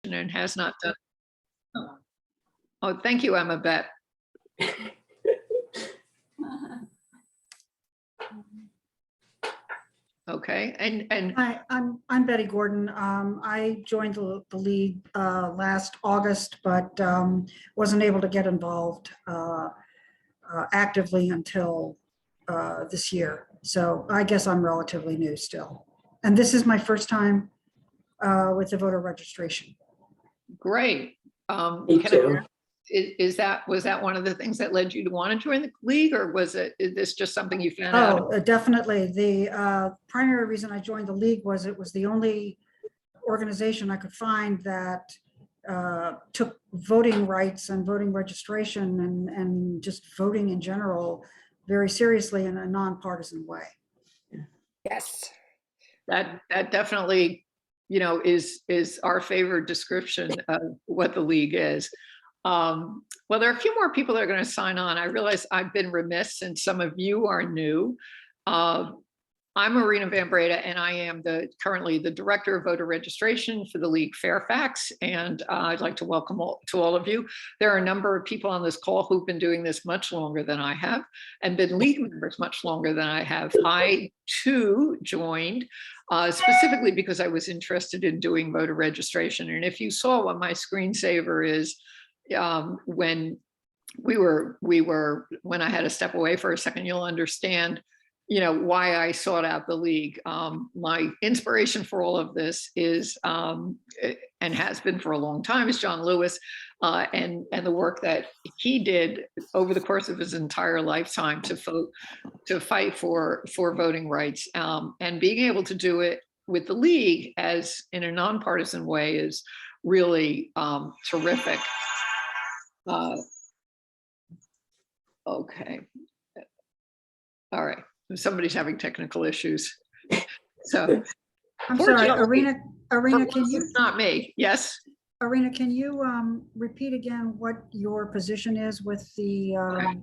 and has not done. Oh, thank you, Emma Beth. Okay, and Hi, I'm Betty Gordon. I joined the league last August, but wasn't able to get involved actively until this year. So I guess I'm relatively new still. And this is my first time with the voter registration. great. Me too. Was that one of the things that led you to want to join the league, or is this just something you found out? Oh, definitely. The primary reason I joined the league was it was the only organization I could find that took voting rights and voting registration and just voting in general very seriously in a nonpartisan way. Yes. That definitely, is our favorite description of what the league is. Well, there are a few more people that are going to sign on. I realize I've been remiss and some of you are new. I'm Marina Van Breda, and I am currently the Director of Voter Registration for the League Fairfax, and I'd like to welcome all of you. There are a number of people on this call who've been doing this much longer than I have and been league members much longer than I have. I too joined specifically because I was interested in doing voter registration. And if you saw what my screensaver is, when when I had to step away for a second, you'll understand why I sought out the league. My inspiration for all of this is, and has been for a long time, is John Lewis, and the work that he did over the course of his entire lifetime to fight for voting rights, and being able to do it with the league as in a nonpartisan way is really terrific. Okay. All right. Somebody's having technical issues. So I'm sorry, Arena, can you? It's not me. Yes. Arena, can you repeat again what your position is with the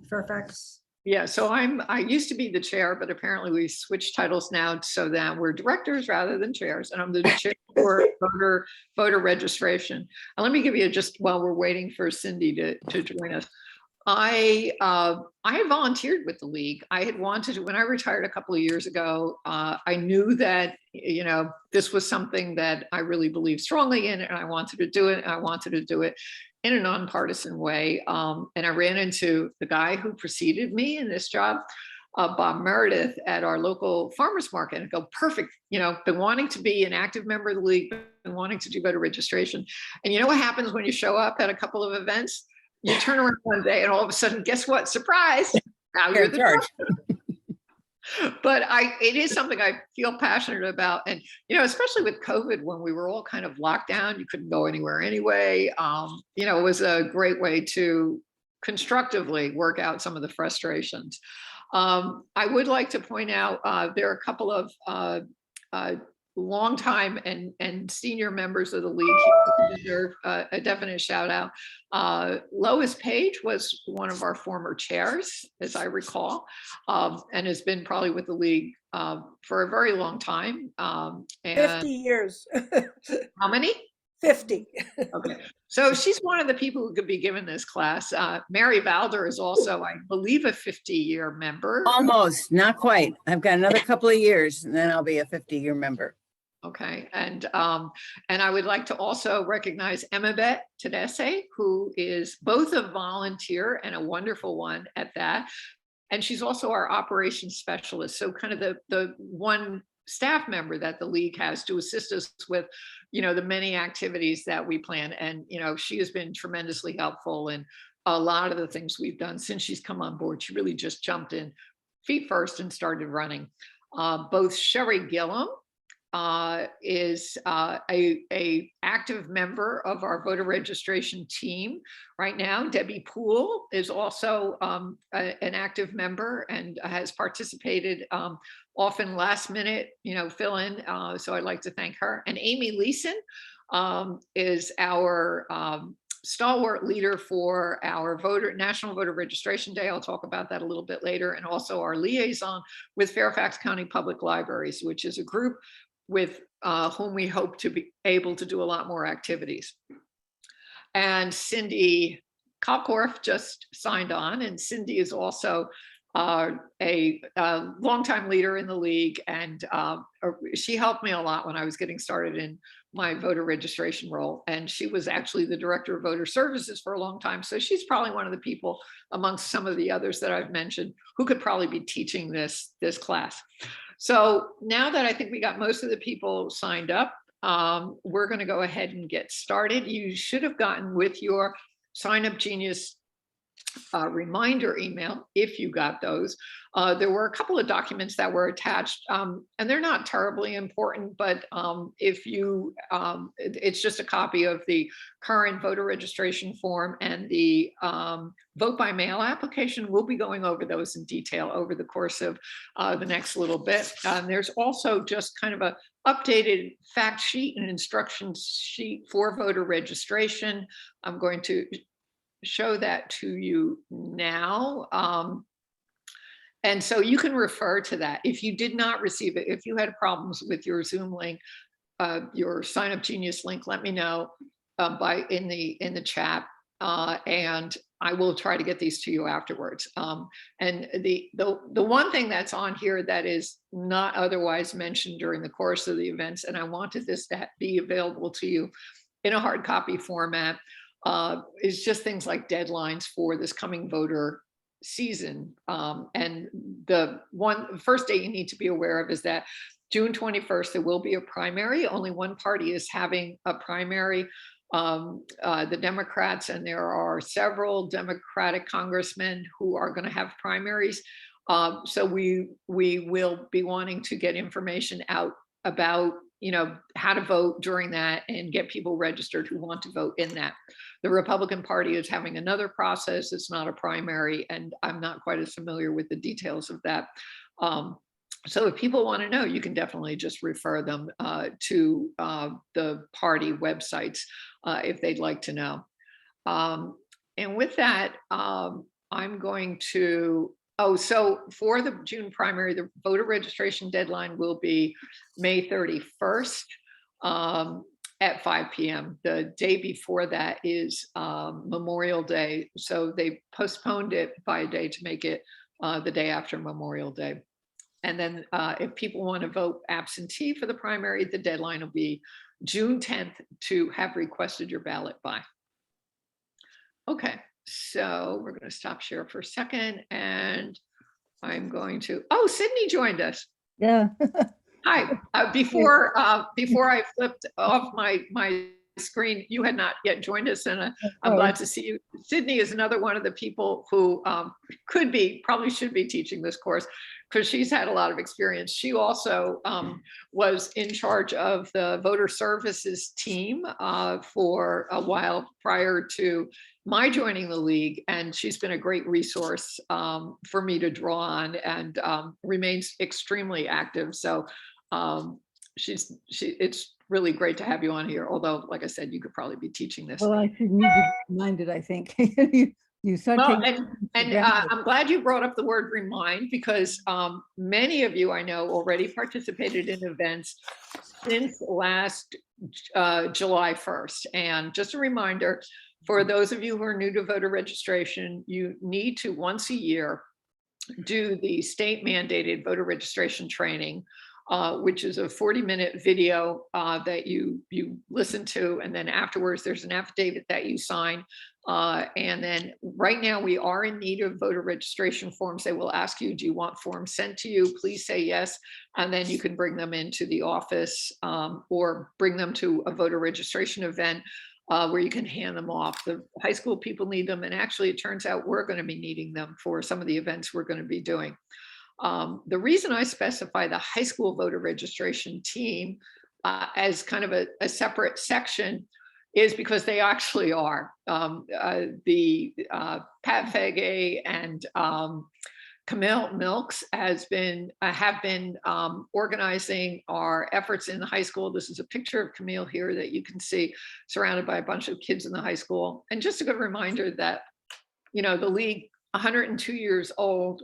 Fairfax? Yeah, so I used to be the chair, but apparently we switched titles now so that we're directors rather than chairs, and I'm the chair for voter registration. And let me give you, just while we're waiting for Cindy to join us, I volunteered with the league. I had wanted to, when I retired a couple of years ago, I knew that, this was something that I really believed strongly in, and I wanted to do it. I wanted to do it in a nonpartisan way. And I ran into the guy who preceded me in this job, Bob Meredith, at our local farmers market, and go, perfect, been wanting to be an active member of the league, been wanting to do voter registration. And you know what happens when you show up at a couple of events? You turn around one day and all of a sudden, guess what? Surprise! Now you're the director. But it is something I feel passionate about. And, especially with COVID, when we were all kind of locked down, you couldn't go anywhere anyway. It was a great way to constructively work out some of the frustrations. I would like to point out there are a couple of longtime and senior members of the league who deserve a definite shout out. Lois Page was one of our former chairs, as I recall, and has been probably with the league for a very long time. And 50 years. How many? 50. Okay, so she's one of the people who could be given this class. Mary Valder is also, I believe, a 50-year member. Almost, not quite. I've got another couple of years and then I'll be a 50-year member. Okay, and I would like to also recognize Emma Beth Tedesse, who is both a volunteer and a wonderful one at that. And she's also our operations specialist. So kind of the one staff member that the league has to assist us with, the many activities that we plan. And, she has been tremendously helpful in a lot of the things we've done since she's come on board. She really just jumped in feet first and started running. Both Sherry Gillum is a active member of our voter registration team right now. Debbie Poole is also an active member and has participated often last minute, fill in. So I'd like to thank her. And Amy Leeson is our stalwart leader for our National Voter Registration Day. I'll talk about that a little bit later. And also our liaison with Fairfax County Public Libraries, which is a group with whom we hope to be able to do a lot more activities. And Cindy Kalkorff just signed on, and Cindy is also a longtime leader in the league, and she helped me a lot when I was getting started in my voter registration role. And she was actually the director of voter services for a long time. So she's probably one of the people amongst some of the others that I've mentioned who could probably be teaching this class. So now that I think we got most of the people signed up, we're going to go ahead and get started. You should have gotten with your Sign Up Genius reminder email, if you got those. There were a couple of documents that were attached, and they're not terribly important, but if you, it's just a copy of the current voter registration form and the vote by mail application. We'll be going over those in detail over the course of the next little bit. There's also just kind of a updated fact sheet and instruction sheet for voter registration. I'm going to show that to you now. And so you can refer to that. If you did not receive it, if you had problems with your Zoom link, your Sign Up Genius link, let me know in the chat, and I will try to get these to you afterwards. And the one thing that's on here that is not otherwise mentioned during the course of the events, and I wanted this to be available to you in a hard copy format, is just things like deadlines for this coming voter season. And the first date you need to be aware of is that June 21st, there will be a primary. Only one party is having a primary, the Democrats, and there are several Democratic congressmen who are going to have primaries. So we will be wanting to get information out about how to vote during that and get people registered who want to vote in that. The Republican Party is having another process. It's not a primary, and I'm not quite as familiar with the details of that. So if people want to know, you can definitely just refer them to the party websites if they'd like to know. And with that, I'm going to, so for the June primary, the voter registration deadline will be May 31st at 5 p.m. The day before that is Memorial Day. So they postponed it by a day to make it the day after Memorial Day. And then if people want to vote absentee for the primary, the deadline will be June 10th to have requested your ballot by. Okay, so we're going to stop share for a second, and I'm going to, Sydney joined us. Yeah. Hi, before I flipped off my screen, you had not yet joined us, and I'm glad to see you. Sydney is another one of the people who probably should be teaching this course, because she's had a lot of experience. She also was in charge of the voter services team for a while prior to my joining the league, and she's been a great resource for me to draw on, and remains extremely active. So it's really great to have you on here. Although, like I said, you could probably be teaching this. Well, I should need to be reminded, I think. You start Well, taking and I'm glad you brought up the word remind, because many of you I know already participated in events since last July 1st. And just a reminder, for those of you who are new to voter registration, you need to once a year do the state mandated voter registration training, which is a 40-minute video that you listen to, and then afterwards there's an affidavit that you sign. And then right now we are in need of voter registration forms. They will ask you, do you want forms sent to you? Please say yes, and then you can bring them into the office or bring them to a voter registration event where you can hand them off. The high school people need them, and actually it turns out we're going to be needing them for some of the events we're going to be doing. The reason I specify the high school voter registration team as kind of a separate section is because they actually are. Pat Fege and Camille Milks have been organizing our efforts in the high school. This is a picture of Camille here that you can see surrounded by a bunch of kids in the high school. And just a good reminder that, the league, 102 years old,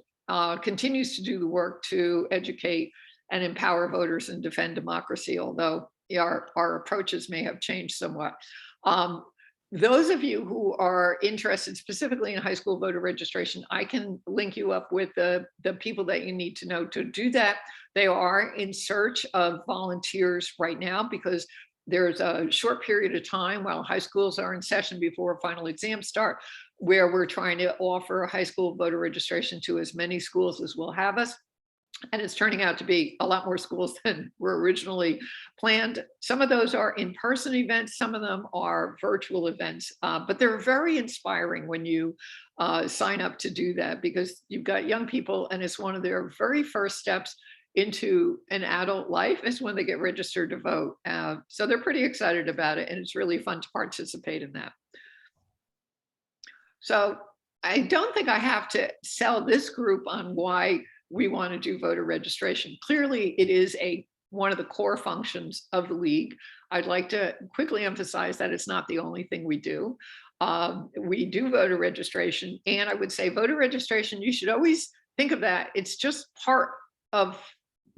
continues to do the work to educate and empower voters and defend democracy, although our approaches may have changed somewhat. Those of you who are interested specifically in high school voter registration, I can link you up with the people that you need to know to do that. They are in search of volunteers right now because there's a short period of time while high schools are in session before final exams start, where we're trying to offer high school voter registration to as many schools as will have us. And it's turning out to be a lot more schools than were originally planned. Some of those are in-person events, some of them are virtual events, but they're very inspiring when you sign up to do that, because you've got young people and it's one of their very first steps into an adult life is when they get registered to vote. So they're pretty excited about it, and it's really fun to participate in that. So I don't think I have to sell this group on why we want to do voter registration. Clearly, it is one of the core functions of the League. I'd like to quickly emphasize that it's not the only thing we do. We do voter registration, and I would say voter registration, you should always think of that. It's just part of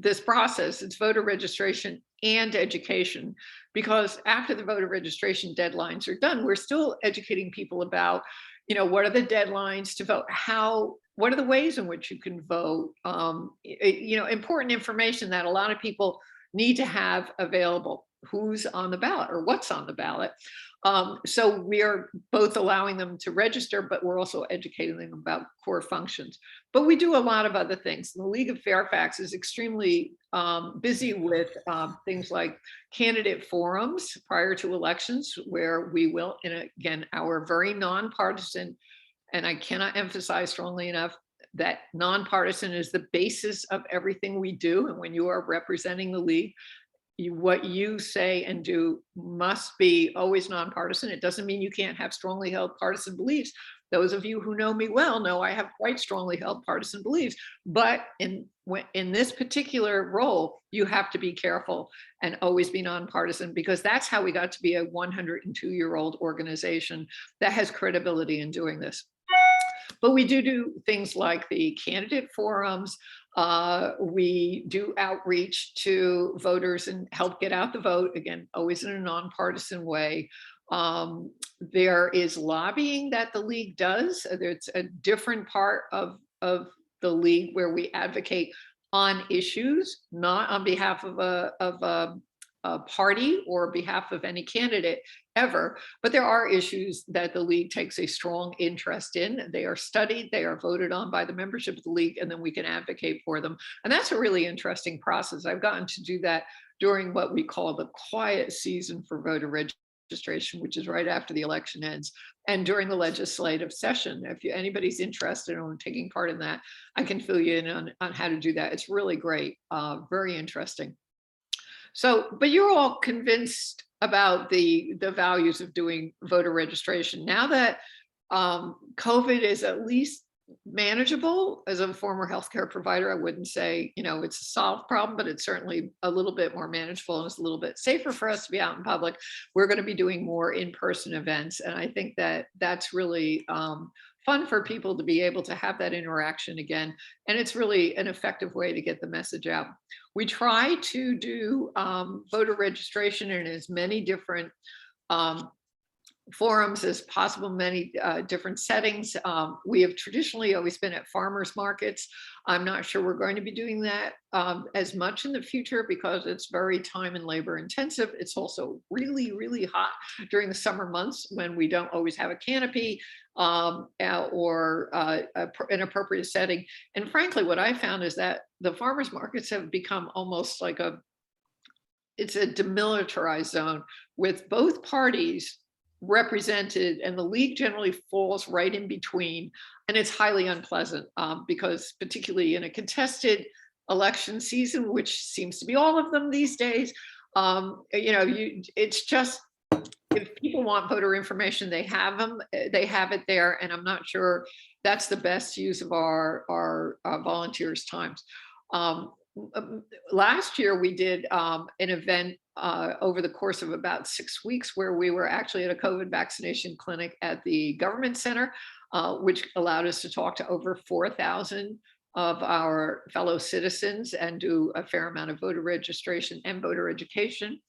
this process. It's voter registration and education, because after the voter registration deadlines are done, we're still educating people about, what are the deadlines to vote? What are the ways in which you can vote? Important information that a lot of people need to have available. Who's on the ballot or what's on the ballot? So we are both allowing them to register, but we're also educating them about core functions. But we do a lot of other things. The League of Fairfax is extremely busy with things like candidate forums prior to elections, where we will, and again, our very nonpartisan, and I cannot emphasize strongly enough that nonpartisan is the basis of everything we do. And when you are representing the League, what you say and do must be always nonpartisan. It doesn't mean you can't have strongly held partisan beliefs. Those of you who know me well know I have quite strongly held partisan beliefs, but in this particular role, you have to be careful and always be nonpartisan, because that's how we got to be a 102-year-old organization that has credibility in doing this. But we do things like the candidate forums. We do outreach to voters and help get out the vote, again, always in a nonpartisan way. There is lobbying that the League does. There's a different part of the League where we advocate on issues, not on behalf of a party or behalf of any candidate ever, but there are issues that the League takes a strong interest in. They are studied, they are voted on by the membership of the League, and then we can advocate for them. And that's a really interesting process. I've gotten to do that during what we call the quiet season for voter registration, which is right after the election ends, and during the legislative session. If anybody's interested in taking part in that, I can fill you in on how to do that. It's really great, very interesting. So, but you're all convinced about the values of doing voter registration. Now that COVID is at least manageable, as a former healthcare provider, I wouldn't say, it's a solved problem, but it's certainly a little bit more manageable and it's a little bit safer for us to be out in public. We're going to be doing more in-person events. And I think that that's really fun for people to be able to have that interaction again. And it's really an effective way to get the message out. We try to do voter registration in as many different forums as possible, many different settings. We have traditionally always been at farmers markets. I'm not sure we're going to be doing that as much in the future because it's very time and labor intensive. It's also really, really hot during the summer months when we don't always have a canopy or an appropriate setting. And frankly, what I found is that the farmers markets have become almost like it's a demilitarized zone with both parties represented, and the League generally falls right in between, and it's highly unpleasant because particularly in a contested election season, which seems to be all of them these days, it's just, if people want voter information, they have it there, and I'm not sure that's the best use of our volunteers' times. Last year we did an event over the course of about 6 weeks where we were actually at a COVID vaccination clinic at the government center, which allowed us to talk to over 4,000 of our fellow citizens and do a fair amount of voter registration and voter education.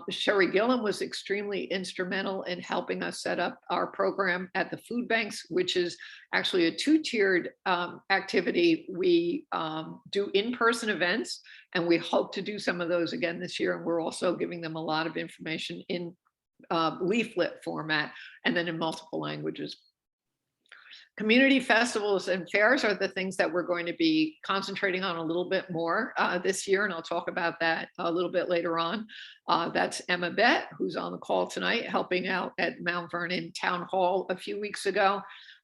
Sherry Gillen was extremely instrumental in helping us set up our program at the food banks, which is actually a two-tiered activity. We do in-person events, and we hope to do some of those again this year. And we're also giving them a lot of information in leaflet format and then in multiple languages. Community festivals and fairs are the things that we're going to be concentrating on a little bit more this year, and I'll talk about that a little bit later on. That's Emma Bett, who's on the call tonight, helping out at Mount Vernon Town Hall a few weeks ago.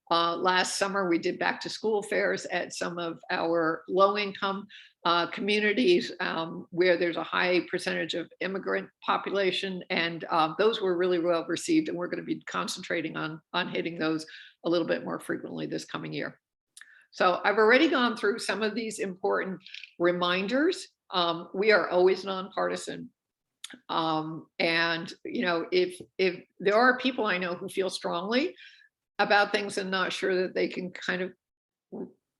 Last summer, we did back to school fairs at some of our low-income communities where there's a high percentage of immigrant population, and those were really well received, and we're going to be concentrating on hitting those a little bit more frequently this coming year. So I've already gone through some of these important reminders. We are always nonpartisan. And you know, if there are people I know who feel strongly about things and not sure that they can kind of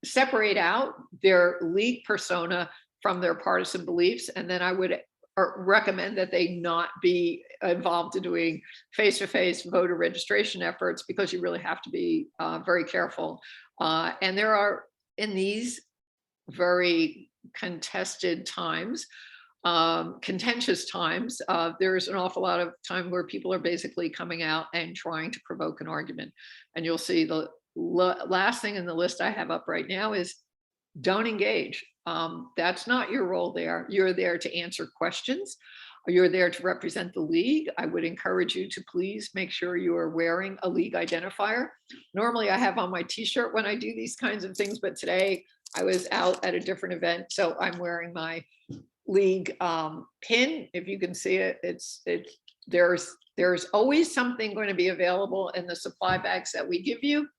separate out their league persona from their partisan beliefs, and then I would recommend that they not be involved in doing face-to-face voter registration efforts, because you really have to be very careful. And there are, in these very contested times, contentious times, there's an awful lot of time where people are basically coming out and trying to provoke an argument. And you'll see the last thing in the list I have up right now is don't engage. That's not your role there. You're there to answer questions. You're there to represent the league. I would encourage you to please make sure you are wearing a league identifier. Normally I have on my t-shirt when I do these kinds of things, but today I was out at a different event, so I'm wearing my league pin. If you can see it, there's always something going to be available in the supply bags that we give you.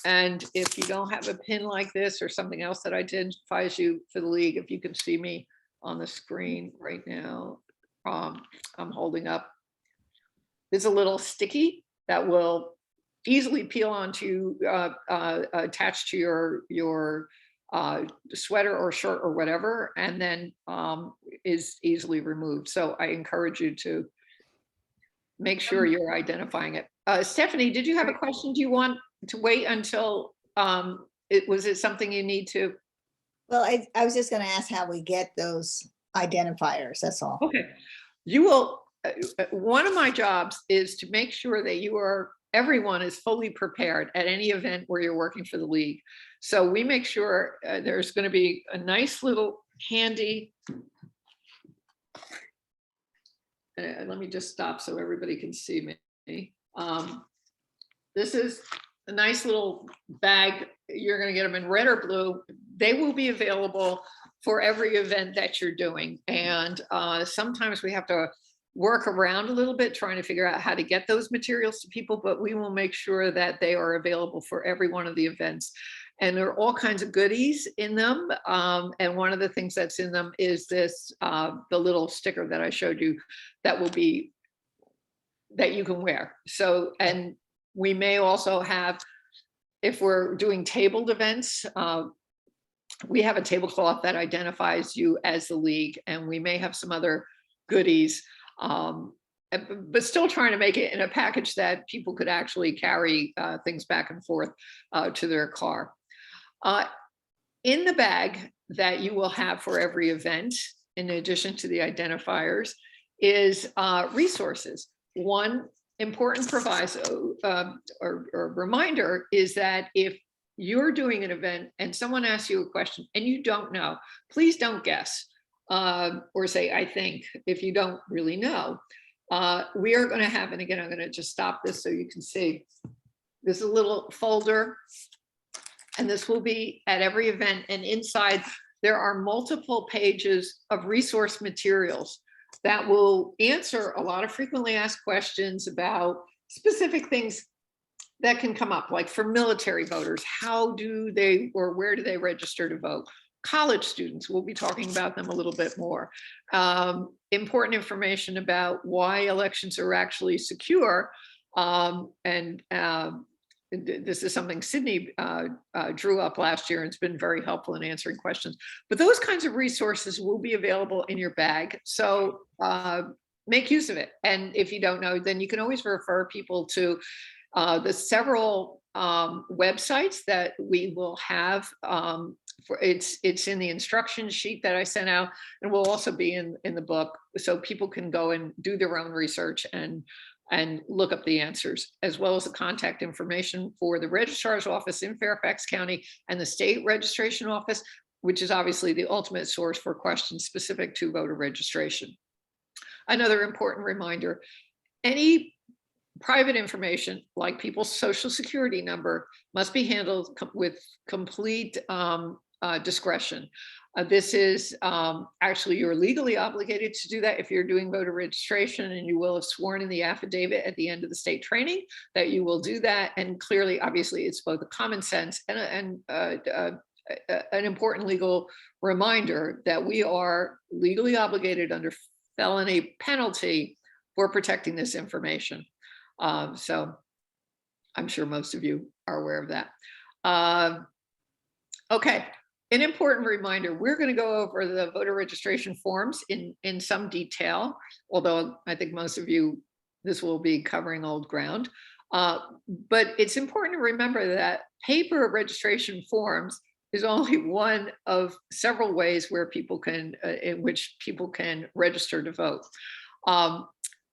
And if you don't have a pin like this or something else that identifies you for the league, if you can see me on the screen right now, I'm holding up. There's a little sticky that will easily peel onto, attached to your sweater or shirt or whatever, and then is easily removed. So I encourage you to make sure you're identifying it. Stephanie, did you have a question? Do you want to wait until, was it something you need to? Well, I was just going to ask how we get those identifiers. That's all. Okay. You will, one of my jobs is to make sure that everyone is fully prepared at any event where you're working for the league. So we make sure there's going to be a nice little handy, let me just stop so everybody can see me. This is a nice little bag. You're going to get them in red or blue. They will be available for every event that you're doing. And sometimes we have to work around a little bit trying to figure out how to get those materials to people, but we will make sure that they are available for every one of the events. And there are all kinds of goodies in them. And one of the things that's in them is this, the little sticker that I showed you that you can wear. So, and we may also have, if we're doing tabled events, we have a tablecloth that identifies you as the league, and we may have some other goodies, but still trying to make it in a package that people could actually carry things back and forth to their car. In the bag that you will have for every event, in addition to the identifiers, is resources. One important proviso or reminder is that if you're doing an event and someone asks you a question and you don't know, please don't guess or say, I think, if you don't really know. We are going to have, and again, I'm going to just stop this so you can see, this is a little folder, and this will be at every event, and inside there are multiple pages of resource materials that will answer a lot of frequently asked questions about specific things that can come up, like for military voters, how do they, or where do they register to vote? College students, we'll be talking about them a little bit more. Important information about why elections are actually secure, and this is something Sydney drew up last year and it's been very helpful in answering questions. But those kinds of resources will be available in your bag. So make use of it. And if you don't know, then you can always refer people to the several websites that we will have. It's in the instruction sheet that I sent out, and will also be in the book, so people can go and do their own research and look up the answers, as well as the contact information for the registrar's office in Fairfax County and the state registration office, which is obviously the ultimate source for questions specific to voter registration. Another important reminder, any private information like people's social security number must be handled with complete discretion. This is actually, you're legally obligated to do that if you're doing voter registration, and you will have sworn in the affidavit at the end of the state training that you will do that. And clearly, obviously, it's both a common sense and an important legal reminder that we are legally obligated under felony penalty for protecting this information. So I'm sure most of you are aware of that. Okay. An important reminder, we're going to go over the voter registration forms in some detail, although I think most of you, this will be covering old ground. But it's important to remember that paper registration forms is only one of several ways where people can, in which people can register to vote.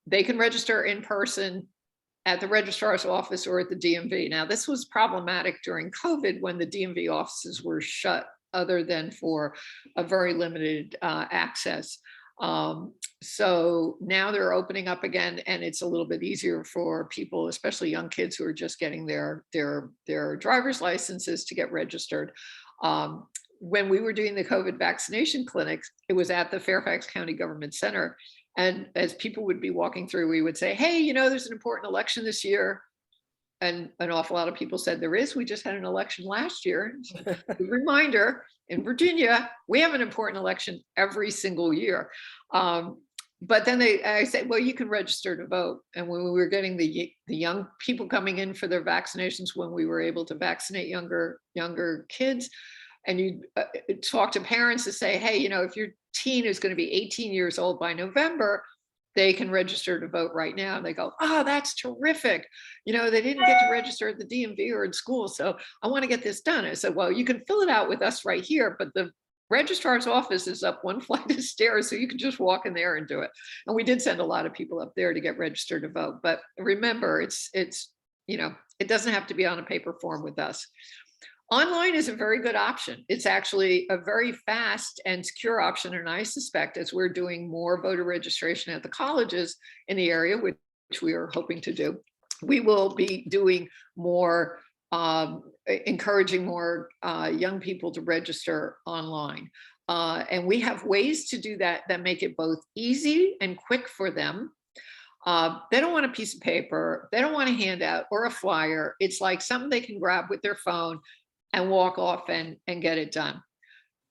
They can register in person at the registrar's office or at the DMV. Now, this was problematic during COVID when the DMV offices were shut, other than for a very limited access. So now they're opening up again, and it's a little bit easier for people, especially young kids who are just getting their driver's licenses, to get registered. When we were doing the COVID vaccination clinics, it was at the Fairfax County Government Center. And as people would be walking through, we would say, hey, you know, there's an important election this year. And an awful lot of people said there is. We just had an election last year. Reminder, in Virginia, we have an important election every single year. But then I said, well, you can register to vote. And when we were getting the young people coming in for their vaccinations, when we were able to vaccinate younger kids, and you talk to parents to say, hey, you know, if your teen is going to be 18 years old by November, they can register to vote right now. And they go, oh, that's terrific. You know, they didn't get to register at the DMV or in school, so I want to get this done. I said, well, you can fill it out with us right here, but the registrar's office is up one flight of stairs, so you can just walk in there and do it. And we did send a lot of people up there to get registered to vote. But remember, it's you know, it doesn't have to be on a paper form with us. Online is a very good option. It's actually a very fast and secure option. And I suspect, as we're doing more voter registration at the colleges in the area, which we are hoping to do, we will be doing more, encouraging more young people to register online. And we have ways to do that that make it both easy and quick for them. They don't want a piece of paper. They don't want a handout or a flyer. It's like something they can grab with their phone and walk off and get it done.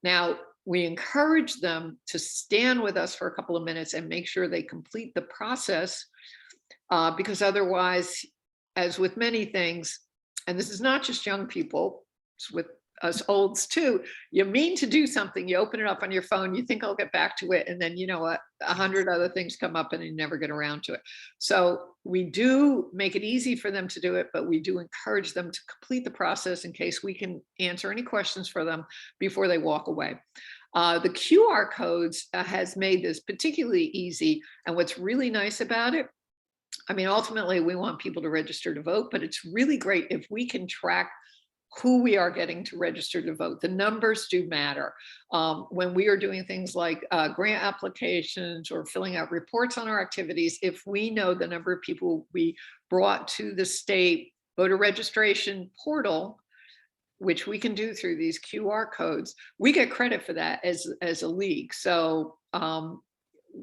Now, we encourage them to stand with us for a couple of minutes and make sure they complete the process, because otherwise, as with many things, and this is not just young people, it's with us olds too, you mean to do something, you open it up on your phone, you think I'll get back to it, and then you know what, 100 other things come up and you never get around to it. So we do make it easy for them to do it, but we do encourage them to complete the process in case we can answer any questions for them before they walk away. The QR codes has made this particularly easy. And what's really nice about it, I mean, ultimately we want people to register to vote, but it's really great if we can track who we are getting to register to vote. The numbers do matter. When we are doing things like grant applications or filling out reports on our activities, if we know the number of people we brought to the state voter registration portal, which we can do through these QR codes, we get credit for that as a league. So,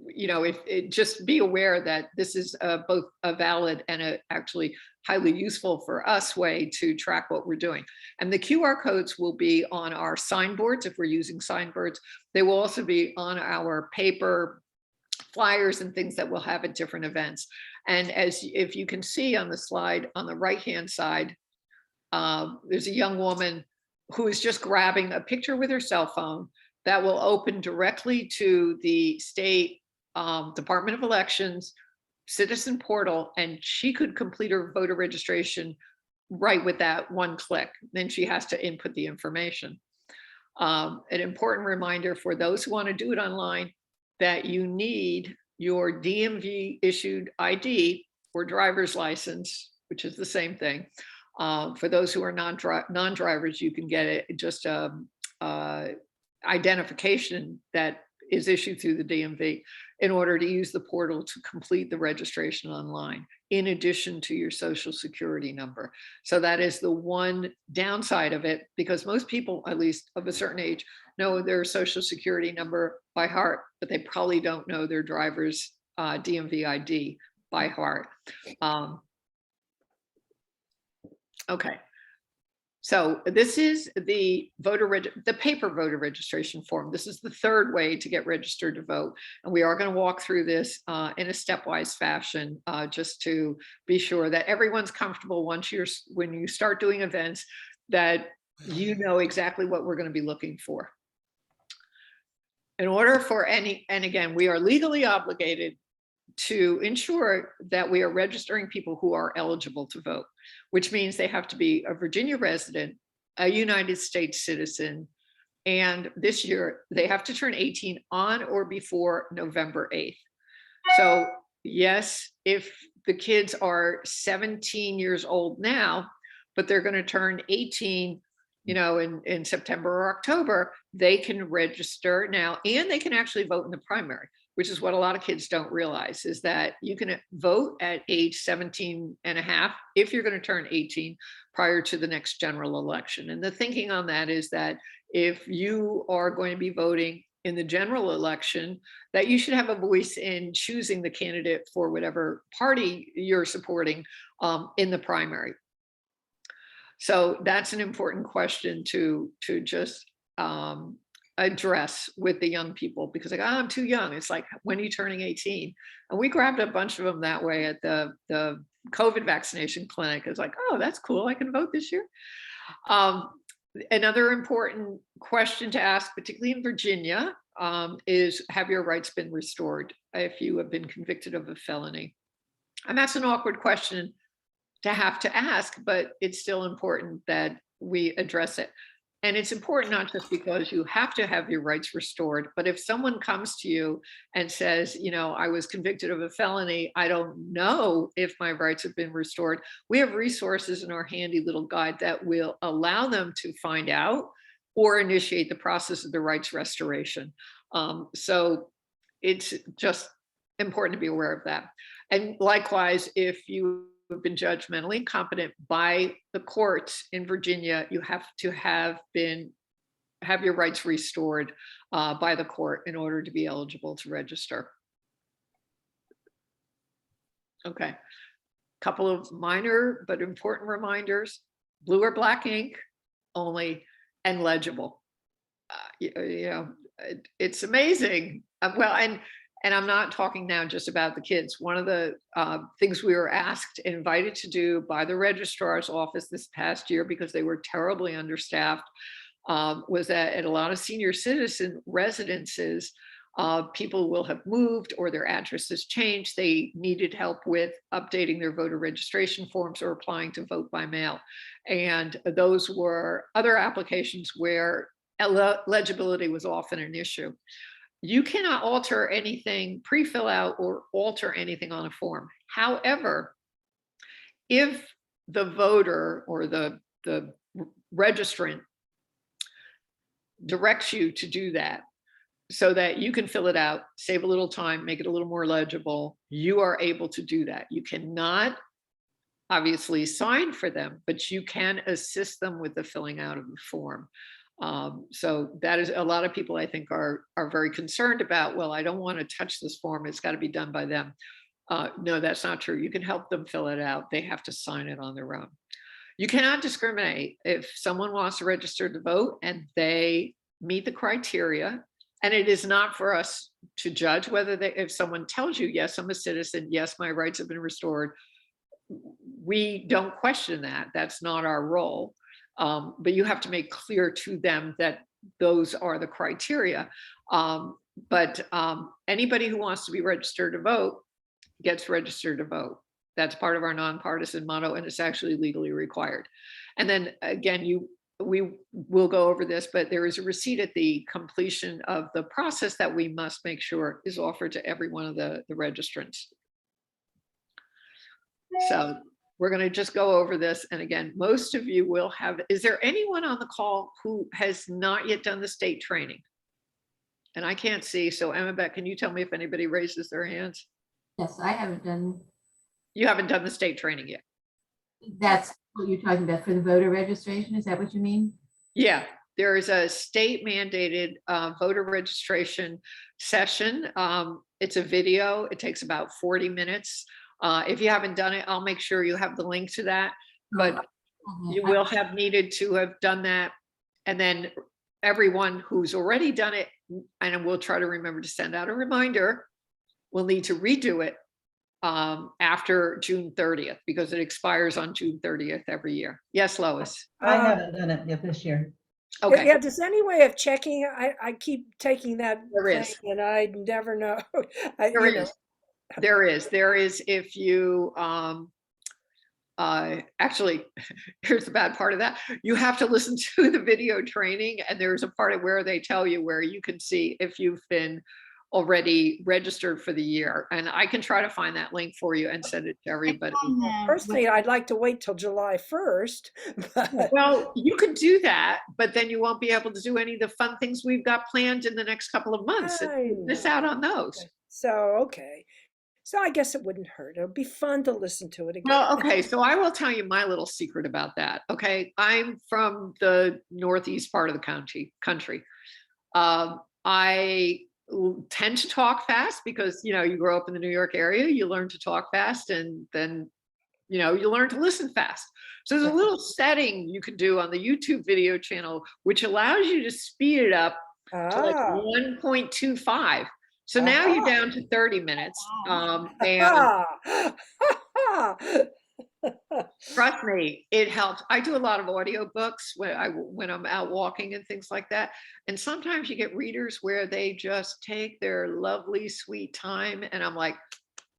you know, just be aware that this is both a valid and a actually highly useful for us way to track what we're doing. And the QR codes will be on our signboards if we're using signboards. They will also be on our paper flyers and things that we'll have at different events. And if you can see on the slide on the right-hand side, there's a young woman who is just grabbing a picture with her cell phone that will open directly to the state Department of Elections citizen portal, and she could complete her voter registration right with that one click. Then she has to input the information. An important reminder for those who want to do it online that you need your DMV issued ID or driver's license, which is the same thing. For those who are non-drivers, you can get it just identification that is issued through the DMV in order to use the portal to complete the registration online, in addition to your social security number. So that is the one downside of it, because most people, at least of a certain age, know their social security number by heart, but they probably don't know their driver's DMV ID by heart. Okay. So this is the paper voter registration form. This is the third way to get registered to vote. And we are going to walk through this in a stepwise fashion, just to be sure that everyone's comfortable when you start doing events, that you know exactly what we're going to be looking for. In order for and again, we are legally obligated to ensure that we are registering people who are eligible to vote, which means they have to be a Virginia resident, a United States citizen, and this year they have to turn 18 on or before November 8th. So yes, if the kids are 17 years old now, but they're going to turn 18, you know, in September or October, they can register now, and they can actually vote in the primary, which is what a lot of kids don't realize, is that you can vote at age 17 and a half if you're going to turn 18 prior to the next general election. And the thinking on that is that if you are going to be voting in the general election, that you should have a voice in choosing the candidate for whatever party you're supporting in the primary. So that's an important question to just address with the young people, because like, oh, I'm too young. It's like, when are you turning 18? And we grabbed a bunch of them that way at the COVID vaccination clinic. It's like, oh, that's cool, I can vote this year. Another important question to ask, particularly in Virginia, is have your rights been restored if you have been convicted of a felony? And that's an awkward question to have to ask, but it's still important that we address it. And it's important not just because you have to have your rights restored, but if someone comes to you and says, you know, I was convicted of a felony, I don't know if my rights have been restored, we have resources in our handy little guide that will allow them to find out or initiate the process of the rights restoration. So it's just important to be aware of that. And likewise, if you have been judged mentally incompetent by the courts in Virginia, you have to have your rights restored by the court in order to be eligible to register. Okay, couple of minor but important reminders: blue or black ink only, and legible. You know, it's amazing. Well, and I'm not talking now just about the kids. One of the things we were asked, invited to do by the registrar's office this past year, because they were terribly understaffed, was that at a lot of senior citizen residences, people will have moved or their addresses changed. They needed help with updating their voter registration forms or applying to vote by mail. And those were other applications where legibility was often an issue. You cannot alter anything, pre-fill out or alter anything on a form. However, if the voter or the registrant directs you to do that so that you can fill it out, save a little time, make it a little more legible, you are able to do that. You cannot obviously sign for them, but you can assist them with the filling out of the form. So that is, a lot of people I think are very concerned about, well, I don't want to touch this form, it's got to be done by them. No, that's not true. You can help them fill it out. They have to sign it on their own. You cannot discriminate. If someone wants to register to vote and they meet the criteria, and it is not for us to judge whether if someone tells you, yes, I'm a citizen, yes, my rights have been restored, we don't question that. That's not our role. But you have to make clear to them that those are the criteria. But anybody who wants to be registered to vote gets registered to vote. That's part of our nonpartisan motto, and it's actually legally required. And then again, we will go over this, but there is a receipt at the completion of the process that we must make sure is offered to every one of the registrants. So we're going to just go over this. And again, most of you will have, is there anyone on the call who has not yet done the state training? And I can't see. So Emma Beck, can you tell me if anybody raises their hands? Yes, I haven't done, You haven't done the state training yet. that's what you're talking about for the voter registration. Is that what you mean? Yeah, there is a state mandated voter registration session. It's a video. It takes about 40 minutes. If you haven't done it, I'll make sure you have the link to that. But you will have needed to have done that. And then everyone who's already done it, and we'll try to remember to send out a reminder, will need to redo it after June 30th, because it expires on June 30th every year. Yes, Lois. I haven't done it yet this year. Okay. Yeah, does any way of checking? I keep taking that There is. thing and I never know. There is, if you, actually, here's the bad part of that. You have to listen to the video training, and there's a part of where they tell you where you can see if you've been already registered for the year. And I can try to find that link for you and send it to everybody. Personally, I'd like to wait till July 1st. But Well, you could do that, but then you won't be able to do any of the fun things we've got planned in the next couple of months. I You miss out on those. So, okay. So I guess it wouldn't hurt. It would be fun to listen to it again. Well, okay, so I will tell you my little secret about that. Okay, I'm from the northeast part of the country. I tend to talk fast because, you know, you grow up in the New York area, you learn to talk fast, and then, you know, you learn to listen fast. So there's a little setting you can do on the YouTube video channel, which allows you to speed it up to like 1.25. So now you're down to 30 minutes. And trust me, it helps. I do a lot of audio books when I'm out walking and things like that. And sometimes you get readers where they just take their lovely, sweet time. And I'm like,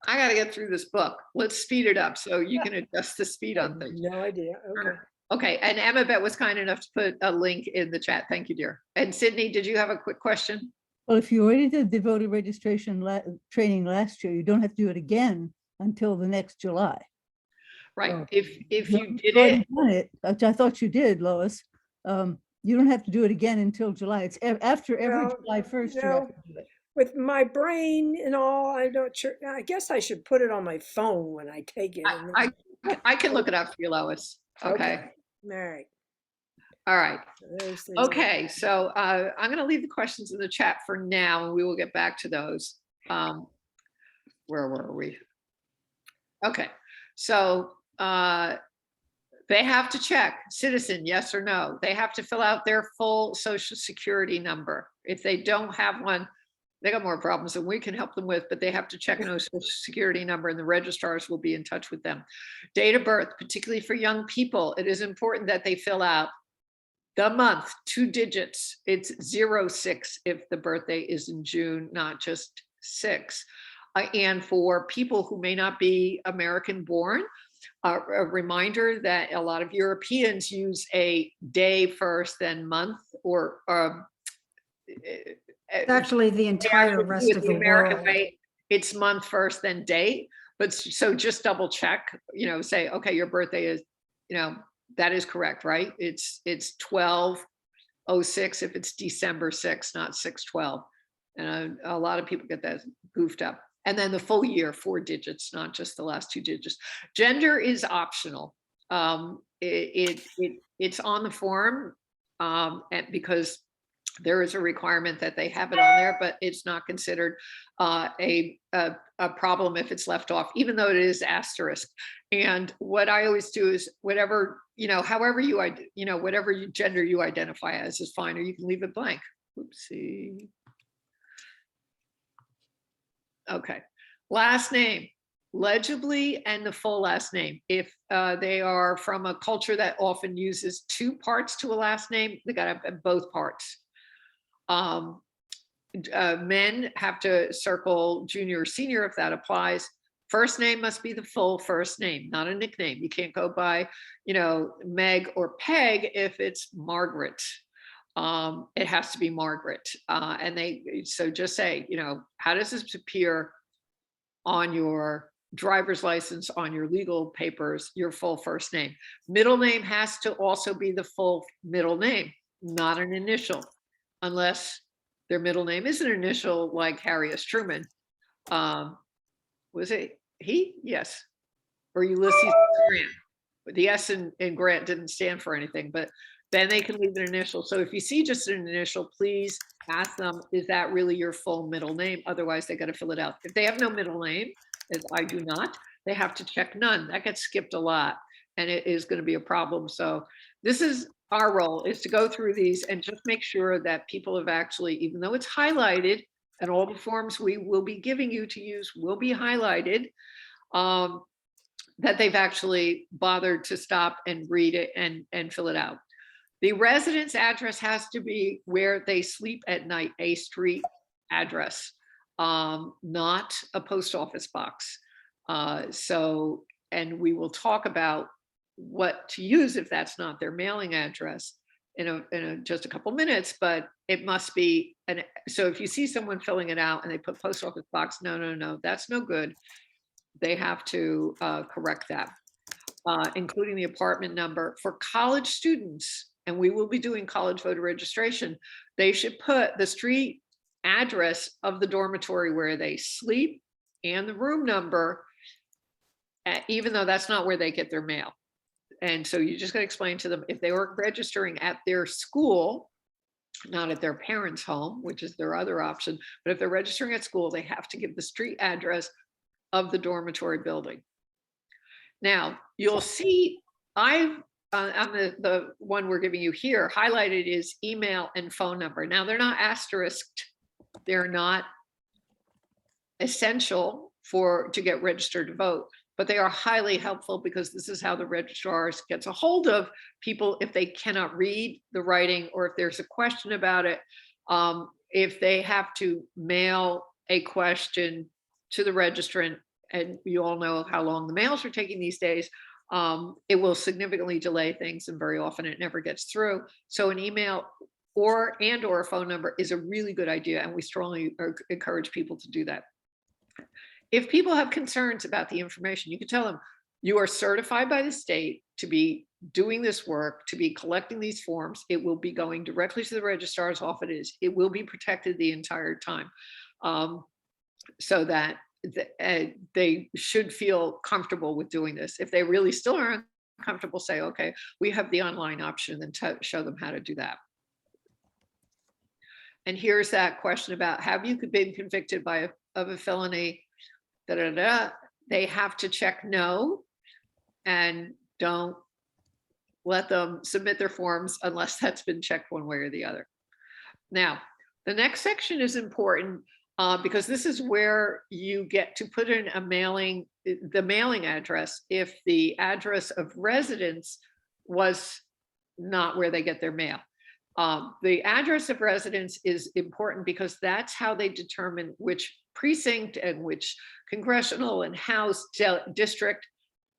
I got to get through this book. Let's speed it up so you can adjust the speed on things. No idea. Okay. Okay. And Emma Bet was kind enough to put a link in the chat. Thank you, dear. And Sydney, did you have a quick question? Well, if you already did the voter registration training last year, you don't have to do it again until the next July. Right. Oh. If you did Already it, done it, which I thought you did, Lois. You don't have to do it again until July. It's after every Well, July 1st. You no. have to do it. With my brain and all, I'm not sure. I guess I should put it on my phone when I take it. and then- I can look it up for you, Lois. Okay. All right. All right. There's the- Okay. So I'm going to leave the questions in the chat for now, and we will get back to those. Where were we? Okay. So they have to check citizen, yes or no. They have to fill out their full social security number. If they don't have one, they got more problems than we can help them with, but they have to check no social security number, and the registrars will be in touch with them. Date of birth, particularly for young people, it is important that they fill out the month, 2 digits. It's 06 if the birthday is in June, not just 6. And for people who may not be American born, a reminder that a lot of Europeans use a day first, then month, or It's actually the entire rest of the American world. way. It's month first, then date. But so just double check, you know, say, okay, your birthday is, you know, that is correct, right? It's 12/06 if it's December 6, not 6/12. And a lot of people get that goofed up. And then the full year, 4 digits, not just the last 2 digits. Gender is optional. It's on the form and because there is a requirement that they have it on there, but it's not considered a problem if it's left off, even though it is asterisk. And what I always do is whatever, you know, however you, whatever gender you identify as is fine, or you can leave it blank. Oopsie. Okay. Last name, legibly and the full last name. If they are from a culture that often uses two parts to a last name, they gotta have both parts. Men have to circle junior or senior if that applies. First name must be the full first name, not a nickname. You can't go by, Meg or Peg if it's Margaret. It has to be Margaret. So just say, how does this appear on your driver's license, on your legal papers, your full first name? Middle name has to also be the full middle name, not an initial, unless their middle name is an initial, like Harry S. Truman. Was it he? Yes. Or Ulysses Grant. The S in Grant didn't stand for anything, but then they can leave an initial. So if you see just an initial, please ask them, is that really your full middle name? Otherwise, they got to fill it out. If they have no middle name, as I do not, they have to check none. That gets skipped a lot, and it is going to be a problem. So this is our role, is to go through these and just make sure that people have actually, even though it's highlighted, and all the forms we will be giving you to use will be highlighted, that they've actually bothered to stop and read it and fill it out. The residence address has to be where they sleep at night, a street address, not a post office box. And we will talk about what to use if that's not their mailing address in just a couple minutes, but it must be so if you see someone filling it out and they put post office box, no, that's no good. They have to correct that, including the apartment number. For college students, and we will be doing college voter registration, they should put the street address of the dormitory where they sleep and the room number, even though that's not where they get their mail. And so you just got to explain to them, if they were registering at their school, not at their parents' home, which is their other option, but if they're registering at school, they have to give the street address of the dormitory building. Now, you'll see on the one we're giving you here, highlighted is email and phone number. Now, they're not asterisked. They're not essential to get registered to vote, but they are highly helpful because this is how the registrars gets a hold of people if they cannot read the writing, or if there's a question about it, if they have to mail a question to the registrant, and you all know how long the mails are taking these days, it will significantly delay things, and very often it never gets through. So an email or a phone number is a really good idea, and we strongly encourage people to do that. If people have concerns about the information, you can tell them, you are certified by the state to be doing this work, to be collecting these forms. It will be going directly to the registrar's office. It will be protected the entire time, so that they should feel comfortable with doing this. If they really still aren't comfortable, say, okay, we have the online option, and show them how to do that. And here's that question about, have you been convicted of a felony? They have to check no, and don't let them submit their forms unless that's been checked one way or the other. Now, the next section is important because this is where you get to put in the mailing address if the address of residence was not where they get their mail. The address of residence is important because that's how they determine which precinct and which congressional and House district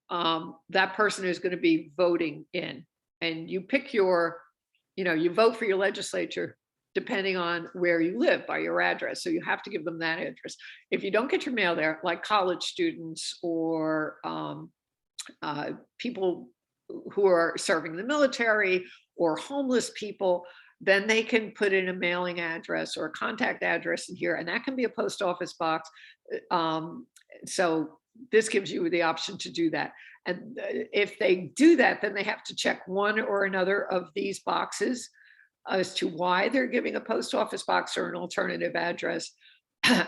that person is going to be voting in. And you pick you vote for your legislature depending on where you live by your address. So you have to give them that address. If you don't get your mail there, like college students or people who are serving the military or homeless people, then they can put in a mailing address or a contact address in here, and that can be a post office box. So this gives you the option to do that. And if they do that, then they have to check one or another of these boxes as to why they're giving a post office box or an alternative address.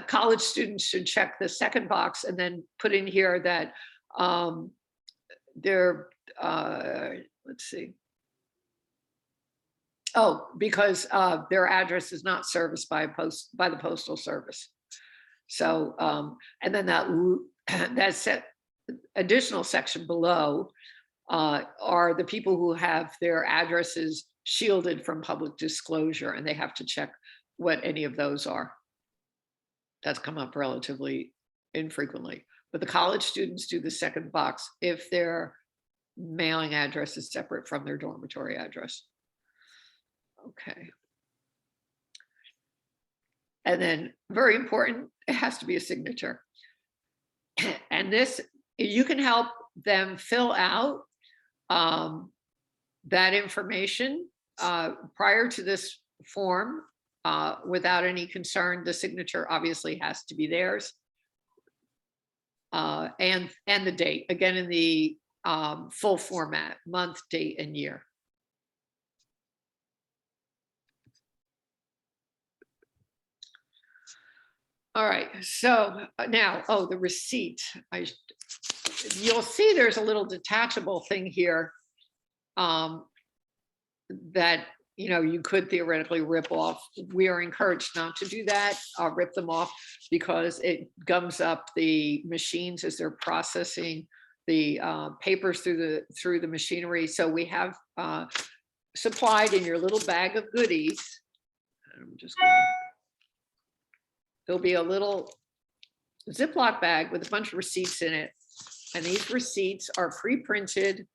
College students should check the second box and then put in here that they're, let's see. Oh, because their address is not serviced by the Postal Service. So, and then that that additional section below are the people who have their addresses shielded from public disclosure, and they have to check what any of those are. That's come up relatively infrequently. But the college students do the second box if their mailing address is separate from their dormitory address. Okay. And then, very important, it has to be a signature. And this, you can help them fill out that information prior to this form without any concern. The signature obviously has to be theirs. And the date, again, in the full format, month, date, and year. All right, so now, oh, the receipt. You'll see there's a little detachable thing here that, you know, you could theoretically rip off. We are encouraged not to do that. I'll rip them off because it gums up the machines as they're processing the papers through the machinery. So we have supplied in your little bag of goodies. I'm just gonna, there'll be a little Ziploc bag with a bunch of receipts in it. And these receipts are pre-printed.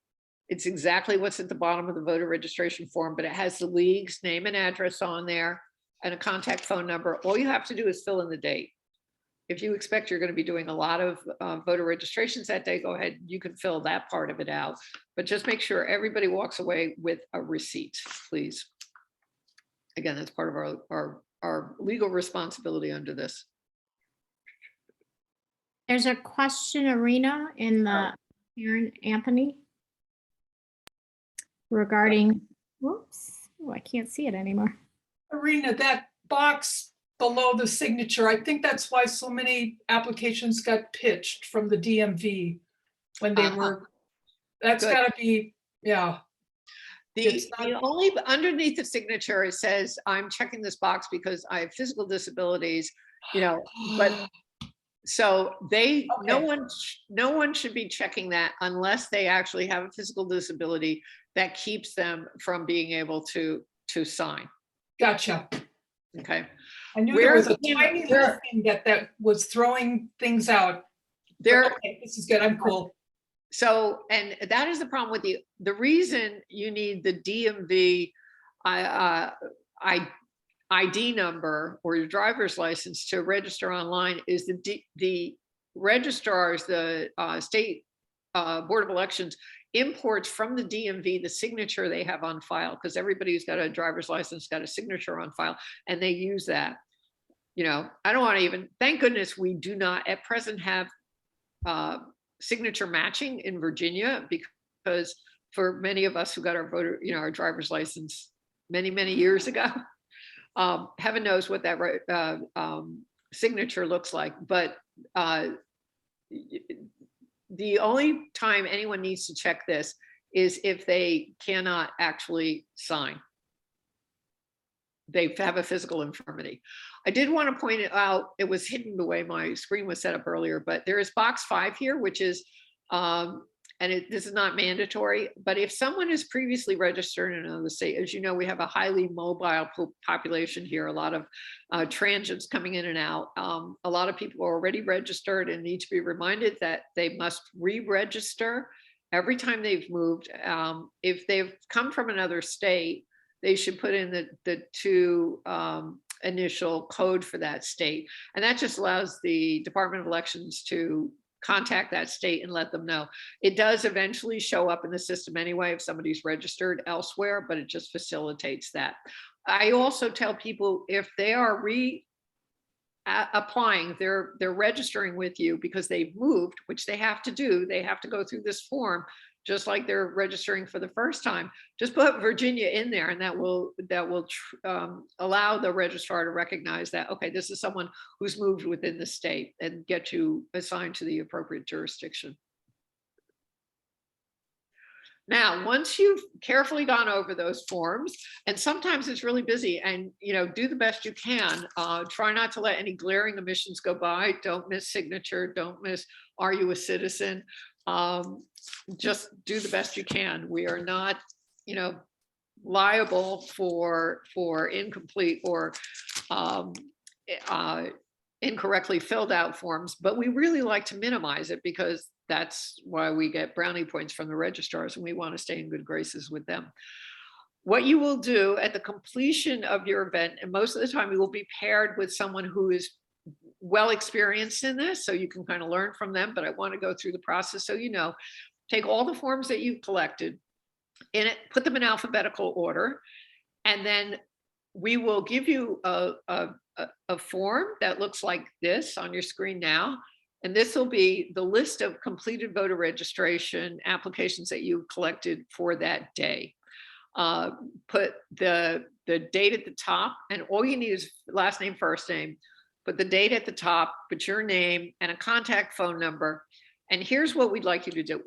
It's exactly what's at the bottom of the voter registration form, but it has the league's name and address on there and a contact phone number. All you have to do is fill in the date. If you expect you're going to be doing a lot of voter registrations that day, go ahead, you can fill that part of it out. But just make sure everybody walks away with a receipt, please. Again, that's part of our legal responsibility under this. There's a question, Arena, in the Aaron Anthony regarding, whoops, oh, I can't see it anymore. Arena, that box below the signature, I think that's why so many applications got pitched from the DMV when they were, that's Good. gotta be, yeah. The only underneath the signature, it says, I'm checking this box because I have physical disabilities, you know, but so they, Okay. no one should be checking that unless they actually have a physical disability that keeps them from being able to sign. Gotcha. Okay. I knew there was a tiny little thing that was throwing things out. Okay, this is good, I'm cool. So, and that is the problem with the reason you need the DMV ID number or your driver's license to register online is the registrars, the state Board of Elections imports from the DMV the signature they have on file, because everybody who's got a driver's license got a signature on file, and they use that. You know, I don't want to even, thank goodness we do not at present have signature matching in Virginia, because for many of us who got our voter, you know, our driver's license many years ago, heaven knows what that signature looks like. But the only time anyone needs to check this is if they cannot actually sign. They have a physical infirmity. I did want to point it out, it was hidden the way my screen was set up earlier, but there is box 5 here, which is, this is not mandatory, but if someone is previously registered in another state, as you know, we have a highly mobile population here, a lot of transients coming in and out. A lot of people are already registered and need to be reminded that they must re-register every time they've moved. If they've come from another state, they should put in the 2 initial code for that state. And that just allows the Department of Elections to contact that state and let them know. It does eventually show up in the system anyway if somebody's registered elsewhere, but it just facilitates that. I also tell people if they are applying, they're registering with you because they've moved, which they have to do. They have to go through this form, just like they're registering for the first time. Just put Virginia in there, and that will allow the registrar to recognize that, okay, this is someone who's moved within the state, and get you assigned to the appropriate jurisdiction. Now, once you've carefully gone over those forms, and sometimes it's really busy, and do the best you can. Try not to let any glaring omissions go by. Don't miss signature. Don't miss, are you a citizen? Just do the best you can. We are not, liable for incomplete or incorrectly filled out forms, but we really like to minimize it because that's why we get brownie points from the registrars, and we want to stay in good graces with them. What you will do at the completion of your event, and most of the time you will be paired with someone who is well experienced in this, so you can kind of learn from them, but I want to go through the process so take all the forms that you've collected in it, put them in alphabetical order, and then we will give you a form that looks like this on your screen now. And this will be the list of completed voter registration applications that you collected for that day. Put the date at the top, and all you need is last name, first name. Put the date at the top, put your name and a contact phone number. And here's what we'd like you to do.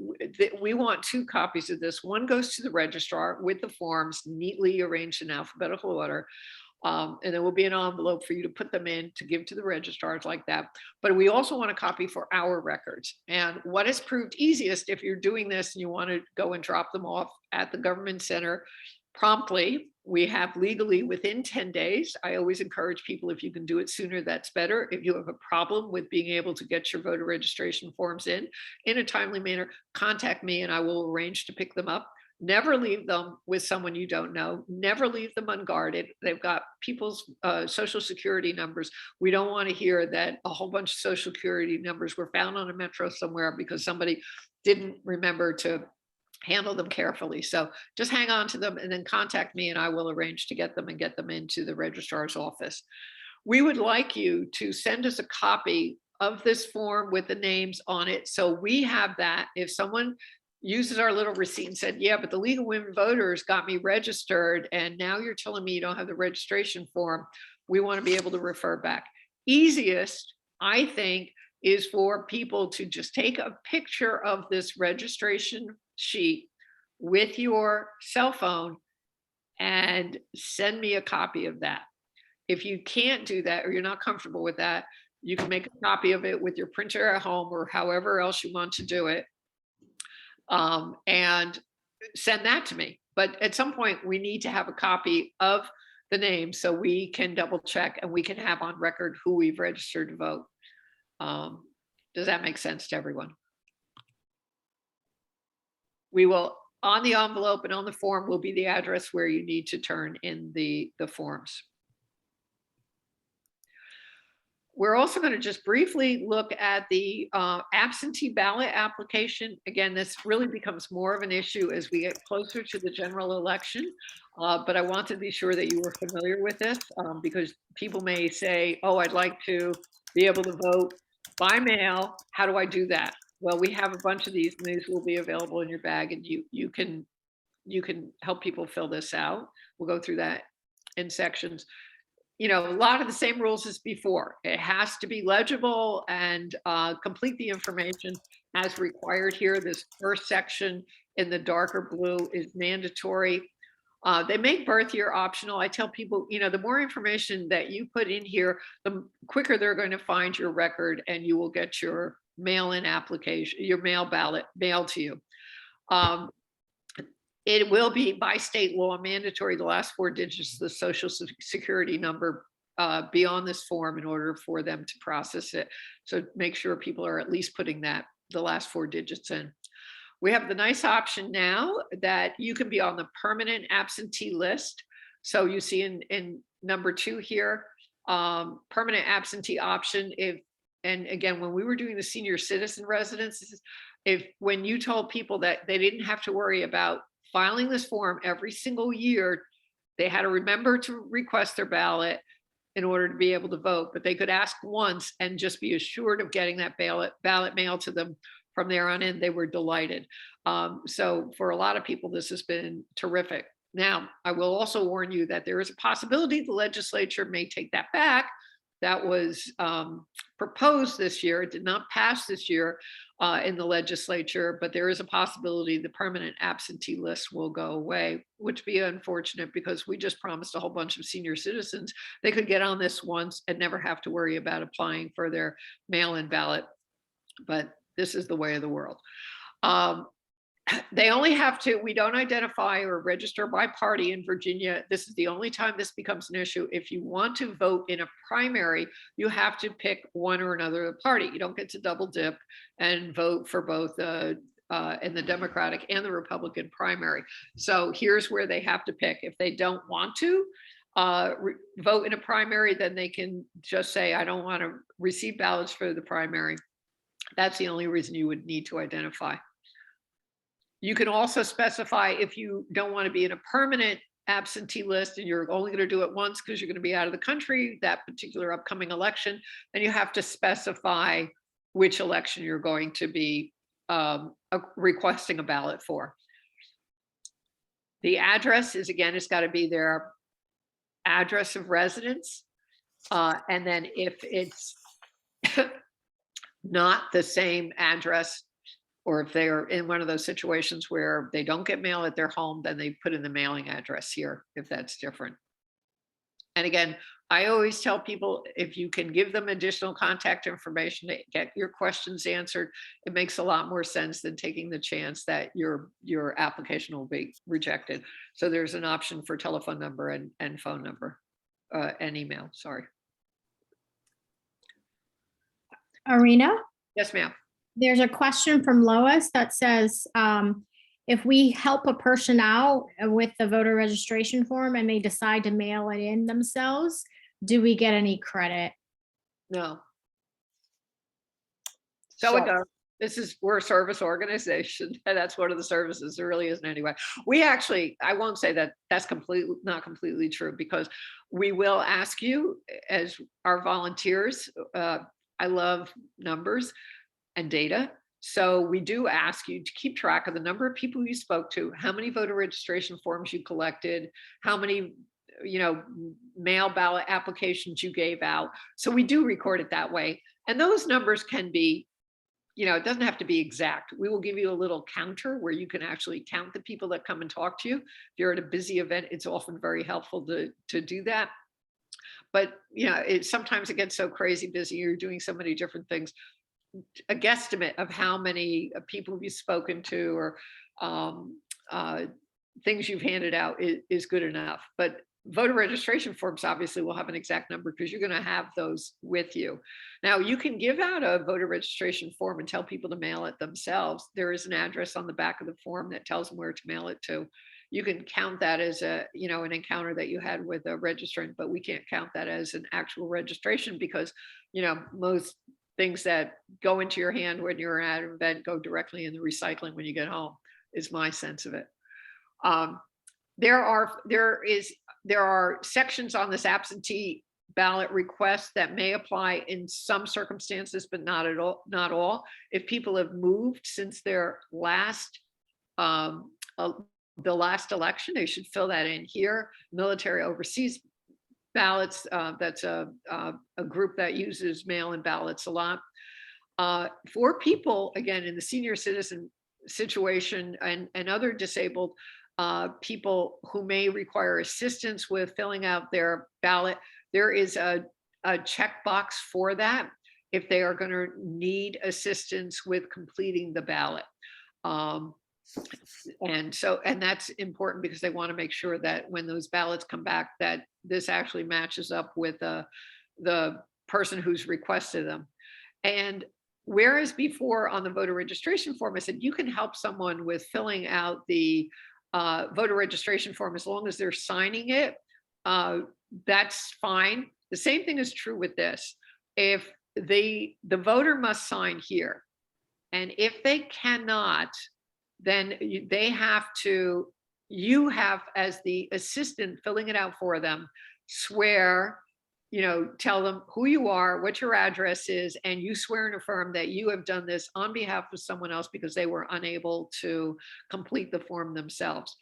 We want 2 copies of this. One goes to the registrar with the forms neatly arranged in alphabetical order. And there will be an envelope for you to put them in to give to the registrars like that. But we also want a copy for our records. And what has proved easiest, if you're doing this and you want to go and drop them off at the government center promptly, we have legally within 10 days. I always encourage people, if you can do it sooner, that's better. If you have a problem with being able to get your voter registration forms in a timely manner, contact me and I will arrange to pick them up. Never leave them with someone you don't know. Never leave them unguarded. They've got people's social security numbers. We don't want to hear that a whole bunch of social security numbers were found on a metro somewhere because somebody didn't remember to handle them carefully. So just hang on to them and then contact me and I will arrange to get them and get them into the registrar's office. We would like you to send us a copy of this form with the names on it. So we have that. If someone uses our little receipt and said, yeah, but the League of Women Voters got me registered and now you're telling me you don't have the registration form, we want to be able to refer back. Easiest, I think, is for people to just take a picture of this registration sheet with your cell phone and send me a copy of that. If you can't do that or you're not comfortable with that, you can make a copy of it with your printer at home or however else you want to do it. And send that to me. But at some point we need to have a copy of the name so we can double check and we can have on record who we've registered to vote. Does that make sense to everyone? We will, on the envelope and on the form will be the address where you need to turn in the forms. We're also going to just briefly look at the absentee ballot application. Again, this really becomes more of an issue as we get closer to the general election. But I want to be sure that you were familiar with this because people may say, oh, I'd like to be able to vote by mail. How do I do that? Well, we have a bunch of these, and these will be available in your bag, and you can help people fill this out. We'll go through that in sections. A lot of the same rules as before. It has to be legible and complete the information as required here. This first section in the darker blue is mandatory. They make birth year optional. I tell people, the more information that you put in here, the quicker they're going to find your record and you will get your mail-in application, your mail ballot mailed to you. It will be by state law mandatory the last 4 digits of the social security number be on this form in order for them to process it. So make sure people are at least putting the last 4 digits in. We have the nice option now that you can be on the permanent absentee list. So you see in number 2 here, permanent absentee option. And again, when we were doing the senior citizen residences, when you told people that they didn't have to worry about filing this form every single year, they had to remember to request their ballot in order to be able to vote, but they could ask once and just be assured of getting that ballot mailed to them from there on in. They were delighted. So for a lot of people, this has been terrific. Now, I will also warn you that there is a possibility the legislature may take that back that was proposed this year. It did not pass this year in the legislature, but there is a possibility the permanent absentee list will go away, which would be unfortunate because we just promised a whole bunch of senior citizens they could get on this once and never have to worry about applying for their mail-in ballot. But this is the way of the world. They only have to, we don't identify or register by party in Virginia. This is the only time this becomes an issue. If you want to vote in a primary, you have to pick one or another party. You don't get to double dip and vote for both in the Democratic and the Republican primary. So here's where they have to pick. If they don't want to vote in a primary, then they can just say, I don't want to receive ballots for the primary. That's the only reason you would need to identify. You can also specify if you don't want to be in a permanent absentee list and you're only going to do it once because you're going to be out of the country that particular upcoming election, then you have to specify which election you're going to be requesting a ballot for. The address is, again, it's got to be their address of residence. And then if it's not the same address, or if they're in one of those situations where they don't get mail at their home, then they put in the mailing address here, if that's different. And again, I always tell people, if you can give them additional contact information to get your questions answered, it makes a lot more sense than taking the chance that your application will be rejected. So there's an option for telephone number and phone number and email, sorry. Arena, Yes, ma'am. there's a question from Lois that says, if we help a person out with the voter registration form and they decide to mail it in themselves, do we get any credit? No. So it goes. We're a service organization, and that's one of the services. There really isn't anyway. We actually, I won't say that that's not completely true, because we will ask you as our volunteers. I love numbers and data. So we do ask you to keep track of the number of people you spoke to, how many voter registration forms you collected, how many, mail ballot applications you gave out. So we do record it that way. And those numbers can be, it doesn't have to be exact. We will give you a little counter where you can actually count the people that come and talk to you. If you're at a busy event, it's often very helpful to do that. But sometimes it gets so crazy busy, you're doing so many different things. A guesstimate of how many people you've spoken to or things you've handed out is good enough. But voter registration forms obviously will have an exact number because you're going to have those with you. Now, you can give out a voter registration form and tell people to mail it themselves. There is an address on the back of the form that tells them where to mail it to. You can count that as an encounter that you had with a registrant, but we can't count that as an actual registration because, most things that go into your hand when you're at an event go directly in the recycling when you get home, is my sense of it. There are sections on this absentee ballot request that may apply in some circumstances, but not all. If people have moved since their the last election, they should fill that in here. Military overseas ballots, that's a group that uses mail-in ballots a lot. For people, again, in the senior citizen situation and other disabled people who may require assistance with filling out their ballot, there is a checkbox for that if they are going to need assistance with completing the ballot. And that's important because they want to make sure that when those ballots come back, that this actually matches up with the person who's requested them. And whereas before on the voter registration form, I said you can help someone with filling out the voter registration form as long as they're signing it, that's fine. The same thing is true with this. If the voter must sign here, and if they cannot, then you have as the assistant filling it out for them, swear, tell them who you are, what your address is, and you swear and affirm that you have done this on behalf of someone else because they were unable to complete the form themselves.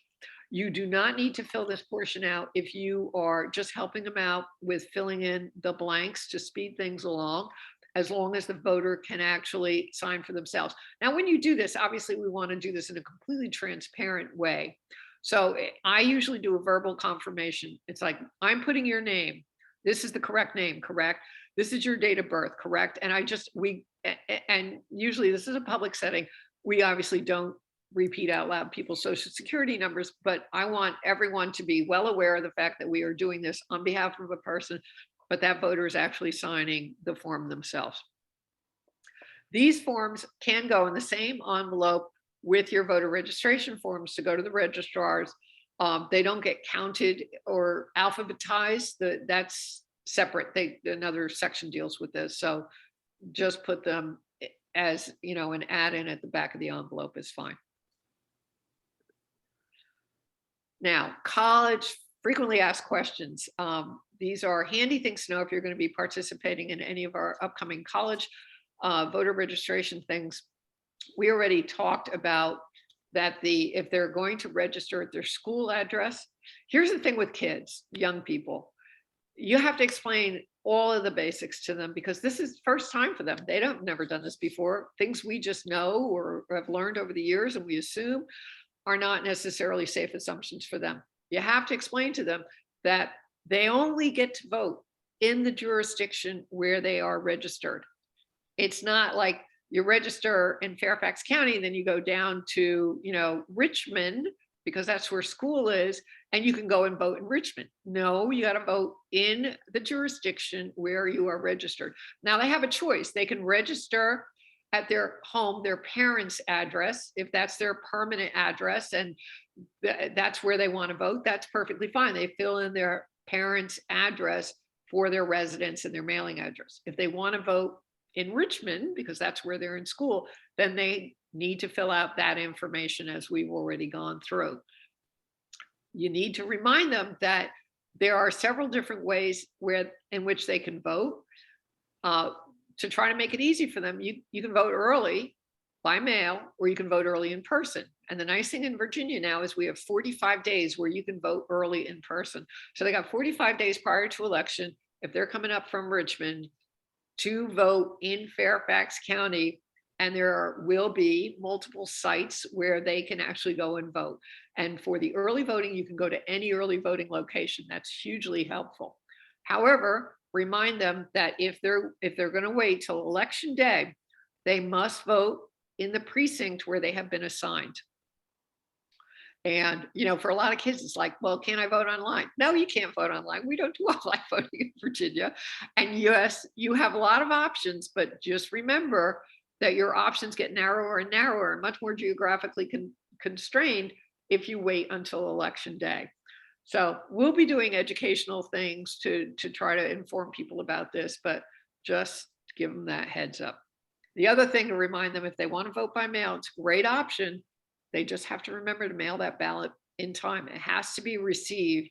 You do not need to fill this portion out if you are just helping them out with filling in the blanks to speed things along, as long as the voter can actually sign for themselves. Now, when you do this, obviously we want to do this in a completely transparent way. So I usually do a verbal confirmation. It's like, I'm putting your name. This is the correct name, correct? This is your date of birth, correct? And and usually this is a public setting. We obviously don't repeat out loud people's social security numbers, but I want everyone to be well aware of the fact that we are doing this on behalf of a person, but that voter is actually signing the form themselves. These forms can go in the same envelope with your voter registration forms to go to the registrars. They don't get counted or alphabetized. That's separate. Another section deals with this. So just put them as, an add-in at the back of the envelope is fine. Now, college frequently asked questions. These are handy things to know if you're going to be participating in any of our upcoming college voter registration things. We already talked about that if they're going to register at their school address. Here's the thing with kids, young people. You have to explain all of the basics to them because this is first time for them. They don't never done this before. Things we just know or have learned over the years and we assume are not necessarily safe assumptions for them. You have to explain to them that they only get to vote in the jurisdiction where they are registered. It's not like you register in Fairfax County, then you go down to, Richmond, because that's where school is, and you can go and vote in Richmond. No, you got to vote in the jurisdiction where you are registered. Now they have a choice. They can register at their home, their parents' address, if that's their permanent address, and that's where they want to vote, that's perfectly fine. They fill in their parents' address for their residence and their mailing address. If they want to vote in Richmond, because that's where they're in school, then they need to fill out that information as we've already gone through. You need to remind them that there are several different ways in which they can vote. To try to make it easy for them, you can vote early by mail, or you can vote early in person. And the nice thing in Virginia now is we have 45 days where you can vote early in person. So they got 45 days prior to election, if they're coming up from Richmond, to vote in Fairfax County. And there will be multiple sites where they can actually go and vote. And for the early voting, you can go to any early voting location. That's hugely helpful. However, remind them that if they're going to wait till election day, they must vote in the precinct where they have been assigned. And, for a lot of kids, it's like, well, can I vote online? No, you can't vote online. We don't do online voting in Virginia. And yes, you have a lot of options, but just remember that your options get narrower and narrower and much more geographically constrained if you wait until election day. So we'll be doing educational things to try to inform people about this, but just give them that heads up. The other thing to remind them, if they want to vote by mail, it's a great option. They just have to remember to mail that ballot in time. It has to be received.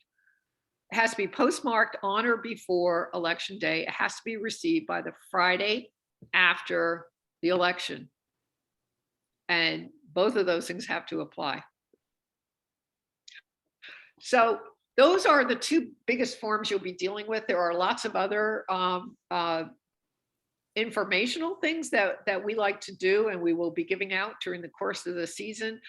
It has to be postmarked on or before election day. It has to be received by the Friday after the election. And both of those things have to apply. So those are the two biggest forms you'll be dealing with. There are lots of other informational things that we like to do, and we will be giving out during the course of the season.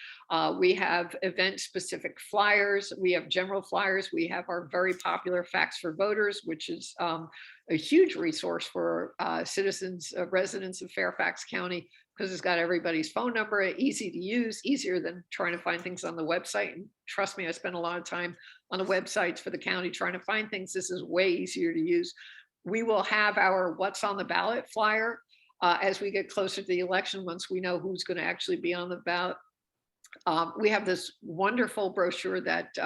We have event-specific flyers. We have general flyers. We have our very popular Facts for Voters, which is a huge resource for citizens, residents of Fairfax County, because it's got everybody's phone number, easy to use, easier than trying to find things on the website. And trust me, I spend a lot of time on the websites for the county trying to find things. This is way easier to use. We will have our What's on the Ballot flyer as we get closer to the election, once we know who's going to actually be on the ballot. We have this wonderful brochure that,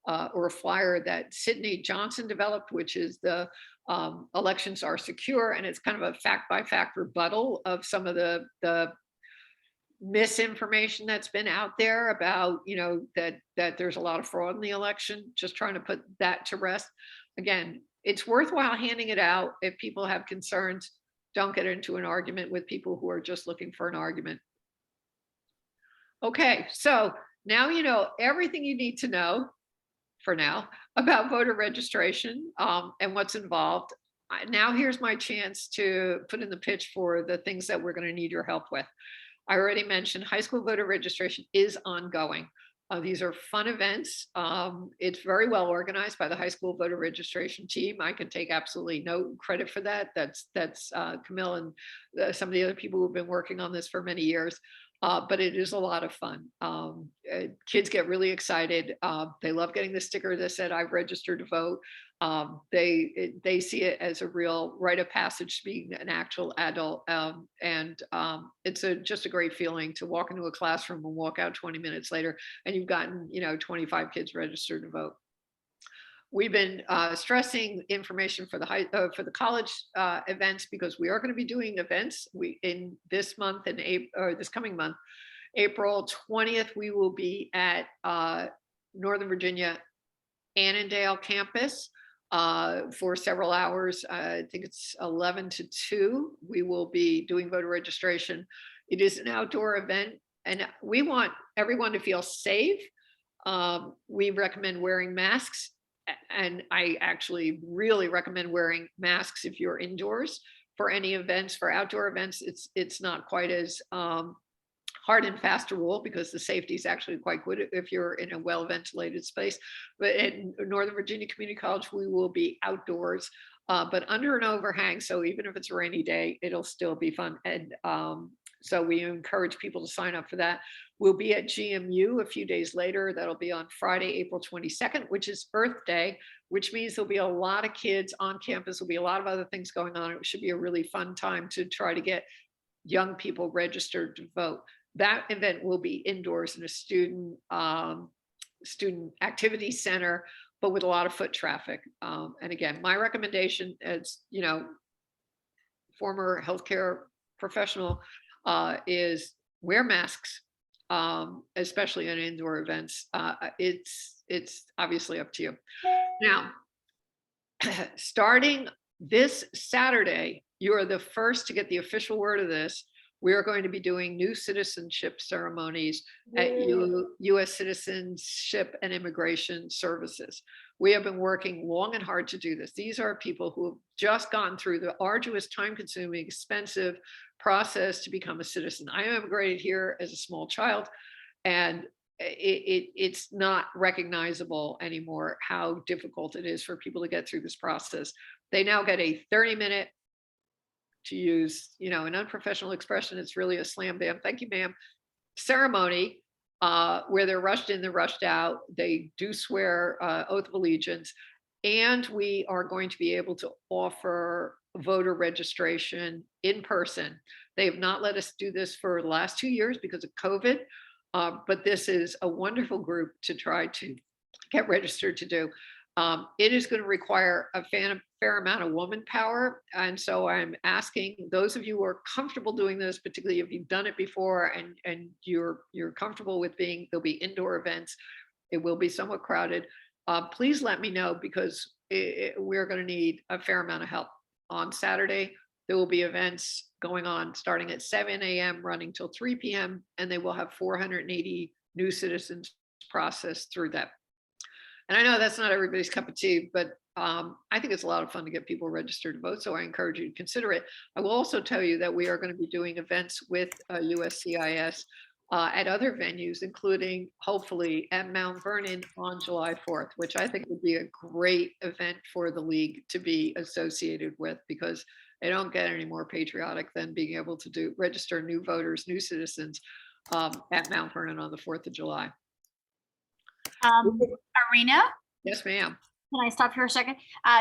or a flyer that Sydney Johnson developed, which is the elections are secure, and it's kind of a fact-by-fact rebuttal of some of the misinformation that's been out there about, that there's a lot of fraud in the election, just trying to put that to rest. Again, it's worthwhile handing it out. If people have concerns, don't get into an argument with people who are just looking for an argument. Okay, so now you know everything you need to know for now about voter registration and what's involved. Now here's my chance to put in the pitch for the things that we're going to need your help with. I already mentioned high school voter registration is ongoing. These are fun events. It's very well organized by the high school voter registration team. I can take absolutely no credit for that. That's Camille and some of the other people who've been working on this for many years. But it is a lot of fun. Kids get really excited. They love getting the sticker that said, "I've registered to vote." They see it as a real rite of passage to being an actual adult. It's just a great feeling to walk into a classroom and walk out 20 minutes later and you've gotten, 25 kids registered to vote. We've been stressing information for the college events because we are going to be doing events. In this month and this coming month, April 20th, we will be at Northern Virginia Annandale campus for several hours. I think it's 11 to 2. We will be doing voter registration. It is an outdoor event, and we want everyone to feel safe. We recommend wearing masks. And I actually really recommend wearing masks if you're indoors for any events. For outdoor events, it's not quite as hard and fast to rule because the safety is actually quite good if you're in a well-ventilated space. But at Northern Virginia Community College, we will be outdoors, but under an overhang. So even if it's a rainy day, it'll still be fun. And so we encourage people to sign up for that. We'll be at GMU a few days later. That'll be on Friday, April 22nd, which is Earth Day, which means there'll be a lot of kids on campus. There'll be a lot of other things going on. It should be a really fun time to try to get young people registered to vote. That event will be indoors in a student activity center, but with a lot of foot traffic. And again, my recommendation as, former healthcare professional is wear masks, especially in indoor events. It's obviously up to you. Now, starting this Saturday, you are the first to get the official word of this. We are going to be doing new citizenship ceremonies at U.S. Citizenship and Immigration Services. We have been working long and hard to do this. These are people who have just gone through the arduous, time-consuming, expensive process to become a citizen. I immigrated here as a small child, and it's not recognizable anymore how difficult it is for people to get through this process. They now get a 30-minute, to use, an unprofessional expression, it's really a slam bam, thank you, ma'am, ceremony where they're rushed in, they're rushed out. They do swear oath of allegiance, and we are going to be able to offer voter registration in person. They have not let us do this for the last 2 years because of COVID, but this is a wonderful group to try to get registered to do. It is going to require a fair amount of woman power. And so I'm asking those of you who are comfortable doing this, particularly if you've done it before and you're comfortable with there'll be indoor events, it will be somewhat crowded. Please let me know because we're going to need a fair amount of help. On Saturday, there will be events going on starting at 7 a.m. running till 3 p.m. and they will have 480 new citizens processed through that. And I know that's not everybody's cup of tea, but I think it's a lot of fun to get people registered to vote. So I encourage you to consider it. I will also tell you that we are going to be doing events with USCIS at other venues, including hopefully at Mount Vernon on July 4th, which I think would be a great event for the league to be associated with, because they don't get any more patriotic than being able to register new voters, new citizens at Mount Vernon on the 4th of July. Arena, Yes, ma'am. can I stop here a second?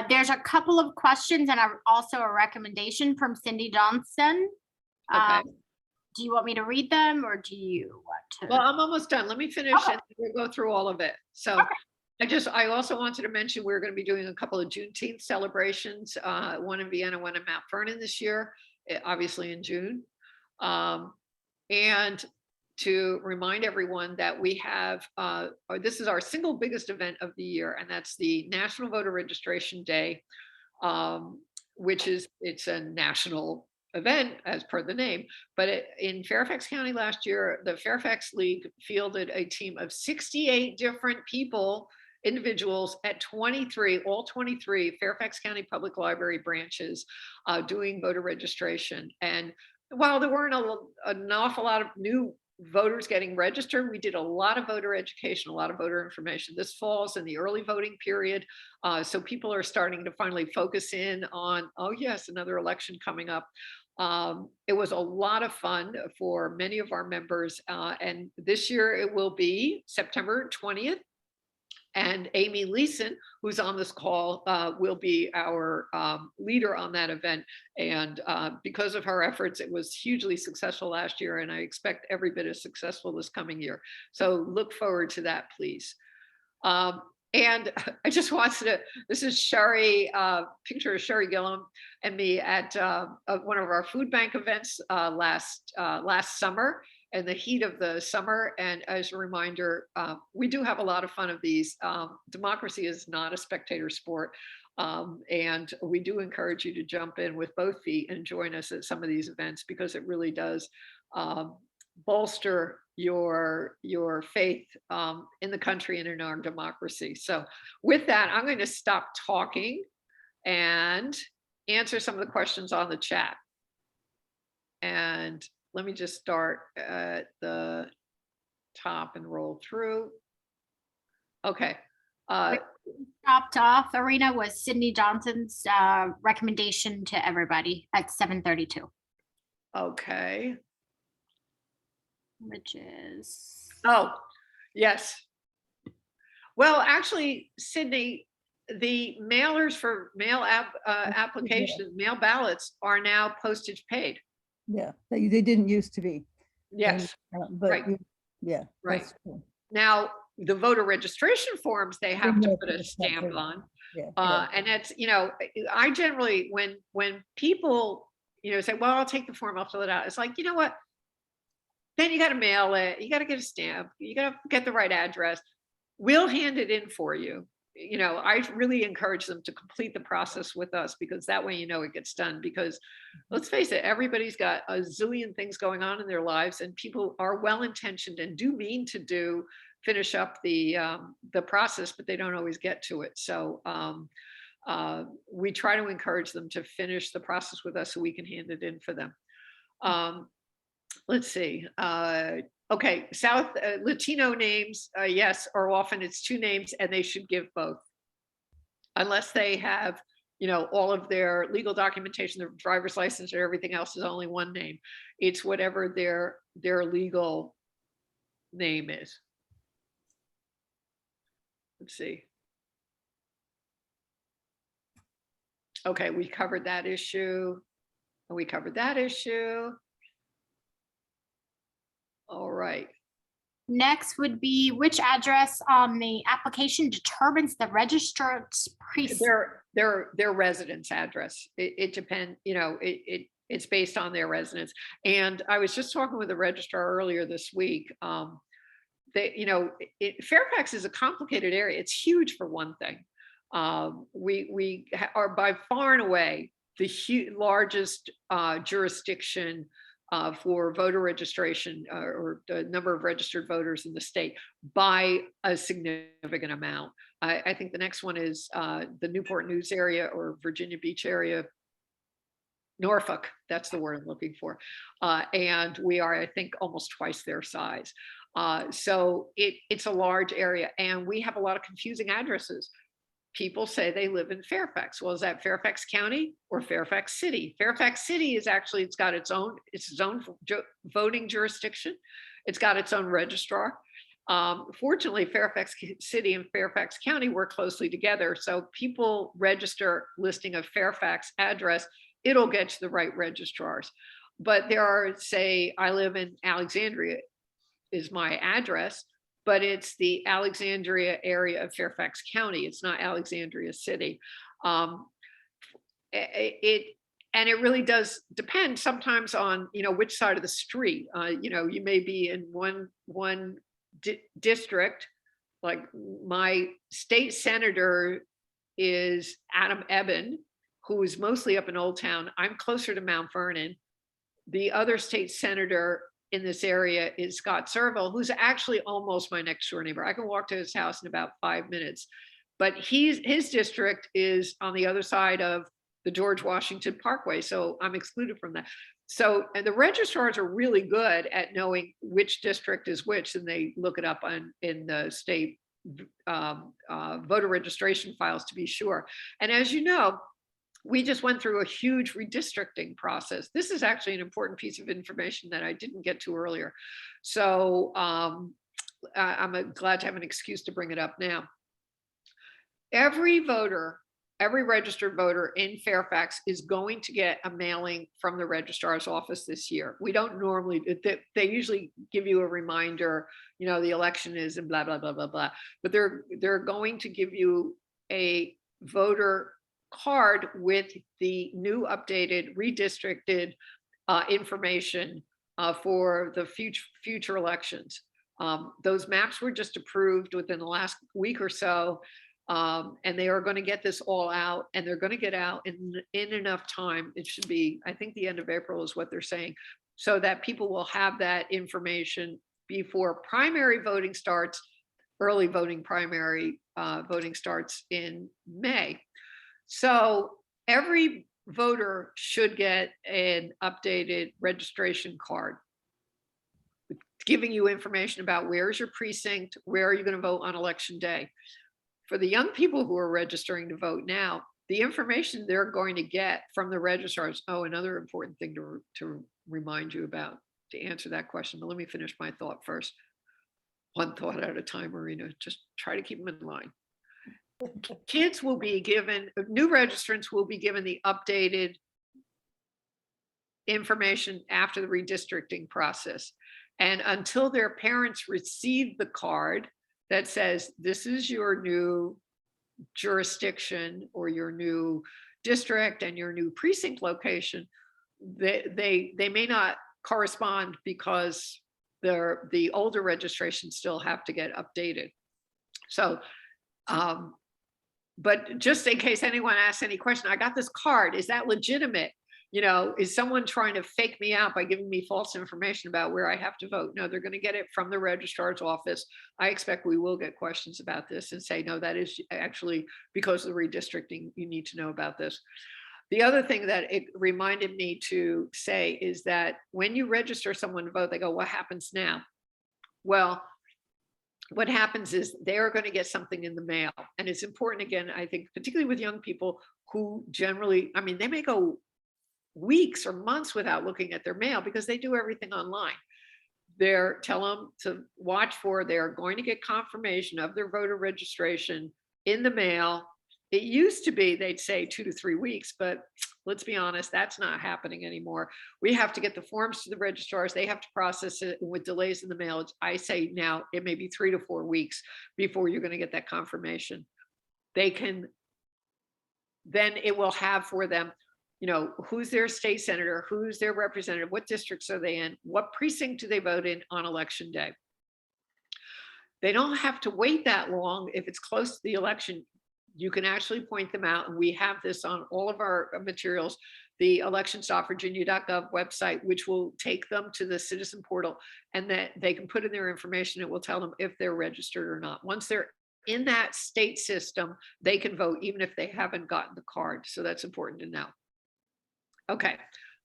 There's a couple of questions and also a recommendation from Cindy Johnson. Okay. Do you want me to read them or do you want to? Well, I'm almost done. Let me finish Okay. and we'll go through all of it. So Okay. I also wanted to mention we're going to be doing a couple of Juneteenth celebrations, one in Vienna, one in Mount Vernon this year, obviously in June. And to remind everyone that we have, this is our single biggest event of the year, and that's the National Voter Registration Day, which it's a national event as per the name, but in Fairfax County last year, the Fairfax League fielded a team of 68 different people, individuals at 23, all 23 Fairfax County Public Library branches doing voter registration. And while there weren't an awful lot of new voters getting registered, we did a lot of voter education, a lot of voter information. This falls in the early voting period. So people are starting to finally focus in on, oh yes, another election coming up. It was a lot of fun for many of our members. And this year it will be September 20th. And Amy Leeson, who's on this call, will be our leader on that event. And because of her efforts, it was hugely successful last year, and I expect every bit as successful this coming year. So look forward to that, please. And I just wanted to, this is Sherry, picture of Sherry Gillum and me at one of our food bank events last summer, in the heat of the summer. And as a reminder, we do have a lot of fun of these. Democracy is not a spectator sport. And we do encourage you to jump in with both feet and join us at some of these events, because it really does bolster your faith in the country and in our democracy. So with that, I'm going to stop talking and answer some of the questions on the chat. And let me just start at the top and roll through. Okay. Dropped off, Arena, was Sydney Johnson's recommendation to everybody at 7:32, Okay. which is, Oh, yes. Well, actually, Sydney, the mailers for mail applications, mail ballots are now postage paid. Yeah, they didn't used to be. Yes, But right. yeah. Right. that's true. Now, the voter registration forms, they have to Yeah, put a that's stamp right. on. Yeah, And that's, I generally, when people, say, well, I'll take the form, I'll fill it out. It's like, you know what? Then you got to mail it. You got to get a stamp. You got to get the right address. We'll hand it in for you. I really encourage them to complete the process with us, because that way, it gets done. Because let's face it, everybody's got a zillion things going on in their lives, and people are well-intentioned and do mean to finish up the process, but they don't always get to it. So we try to encourage them to finish the process with us so we can hand it in for them. Let's see. Okay, South Latino names, yes, or often it's two names, and they should give both, unless they have, all of their legal documentation, their driver's license, or everything else is only one name. It's whatever their legal name is. Let's see. Okay, we covered that issue. And we covered that issue. All right. next would be which address on the application determines the registrar's precinct? Their residence address. It depends, it's based on their residence. And I was just talking with the registrar earlier this week. Fairfax is a complicated area. It's huge, for one thing. We are by far and away the largest jurisdiction for voter registration, or the number of registered voters in the state, by a significant amount. I think the next one is the Newport News area, or Virginia Beach area, Norfolk, that's the word I'm looking for. And we are, I think, almost twice their size. So it's a large area, and we have a lot of confusing addresses. People say they live in Fairfax. Well, is that Fairfax County or Fairfax City? Fairfax City is actually, it's got its own voting jurisdiction. It's got its own registrar. Fortunately, Fairfax City and Fairfax County work closely together. So people register listing a Fairfax address, it'll get to the right registrars. But there are, say, I live in Alexandria is my address, but it's the Alexandria area of Fairfax County. It's not Alexandria City. It really does depend sometimes on, which side of the street. You may be in one district, like my state senator is Adam Eben, who is mostly up in Old Town. I'm closer to Mount Vernon. the other state senator in this area is Scott Serville, who's actually almost my next door neighbor. I can walk to his house in about 5 minutes, but his district is on the other side of the George Washington Parkway, so I'm excluded from that. So, and the registrars are really good at knowing which district is which, and they look it up in the state voter registration files to be sure. And as you know, we just went through a huge redistricting process. This is actually an important piece of information that I didn't get to earlier. So I'm glad to have an excuse to bring it up now. Every voter, every registered voter in Fairfax is going to get a mailing from the registrar's office this year. We don't normally, they usually give you a reminder, you know, the election is and blah, blah, blah, blah, blah. But they're going to give you a voter card with the new updated redistricted information for the future elections. Those maps were just approved within the last week or so. And they are going to get this all out, and they're going to get out in enough time. It should be, I think the end of April is what they're saying, so that people will have that information before primary voting starts. Early voting primary voting starts in May. So every voter should get an updated registration card giving you information about where's your precinct, where are you going to vote on election day. For the young people who are registering to vote now, the information they're going to get from the registrars. Oh, another important thing to remind you about, to answer that question, but let me finish my thought first. One thought at a time, Marina, just try to keep them in line. Kids will be given, new registrants will be given the updated information after the redistricting process. And until their parents receive the card that says, this is your new jurisdiction or your new district and your new precinct location, they may not correspond because the older registrations still have to get updated. So, but just in case anyone asks any question, I got this card, is that legitimate? You know, is someone trying to fake me out by giving me false information about where I have to vote? No, they're going to get it from the registrar's office. I expect we will get questions about this and say, no, that is actually because of the redistricting, you need to know about this. The other thing that it reminded me to say is that when you register someone to vote, they go, what happens now? Well, what happens is they're going to get something in the mail. And it's important, again, I think, particularly with young people who generally, I mean, they may go weeks or months without looking at their mail because they do everything online. Tell them to watch for, they're going to get confirmation of their voter registration in the mail. It used to be, they'd say 2 to 3 weeks, but let's be honest, that's not happening anymore. We have to get the forms to the registrars. They have to process it with delays in the mail. I say now it may be 3 to 4 weeks before you're going to get that confirmation. Then it will have for them, you know, who's their state senator, who's their representative, what districts are they in, what precinct do they vote in on election day. They don't have to wait that long. If it's close to the election, you can actually point them out. And we have this on all of our materials, the elections.virginia.gov website, which will take them to the citizen portal, and that they can put in their information. It will tell them if they're registered or not. Once they're in that state system, they can vote even if they haven't gotten the card. So that's important to know. Okay,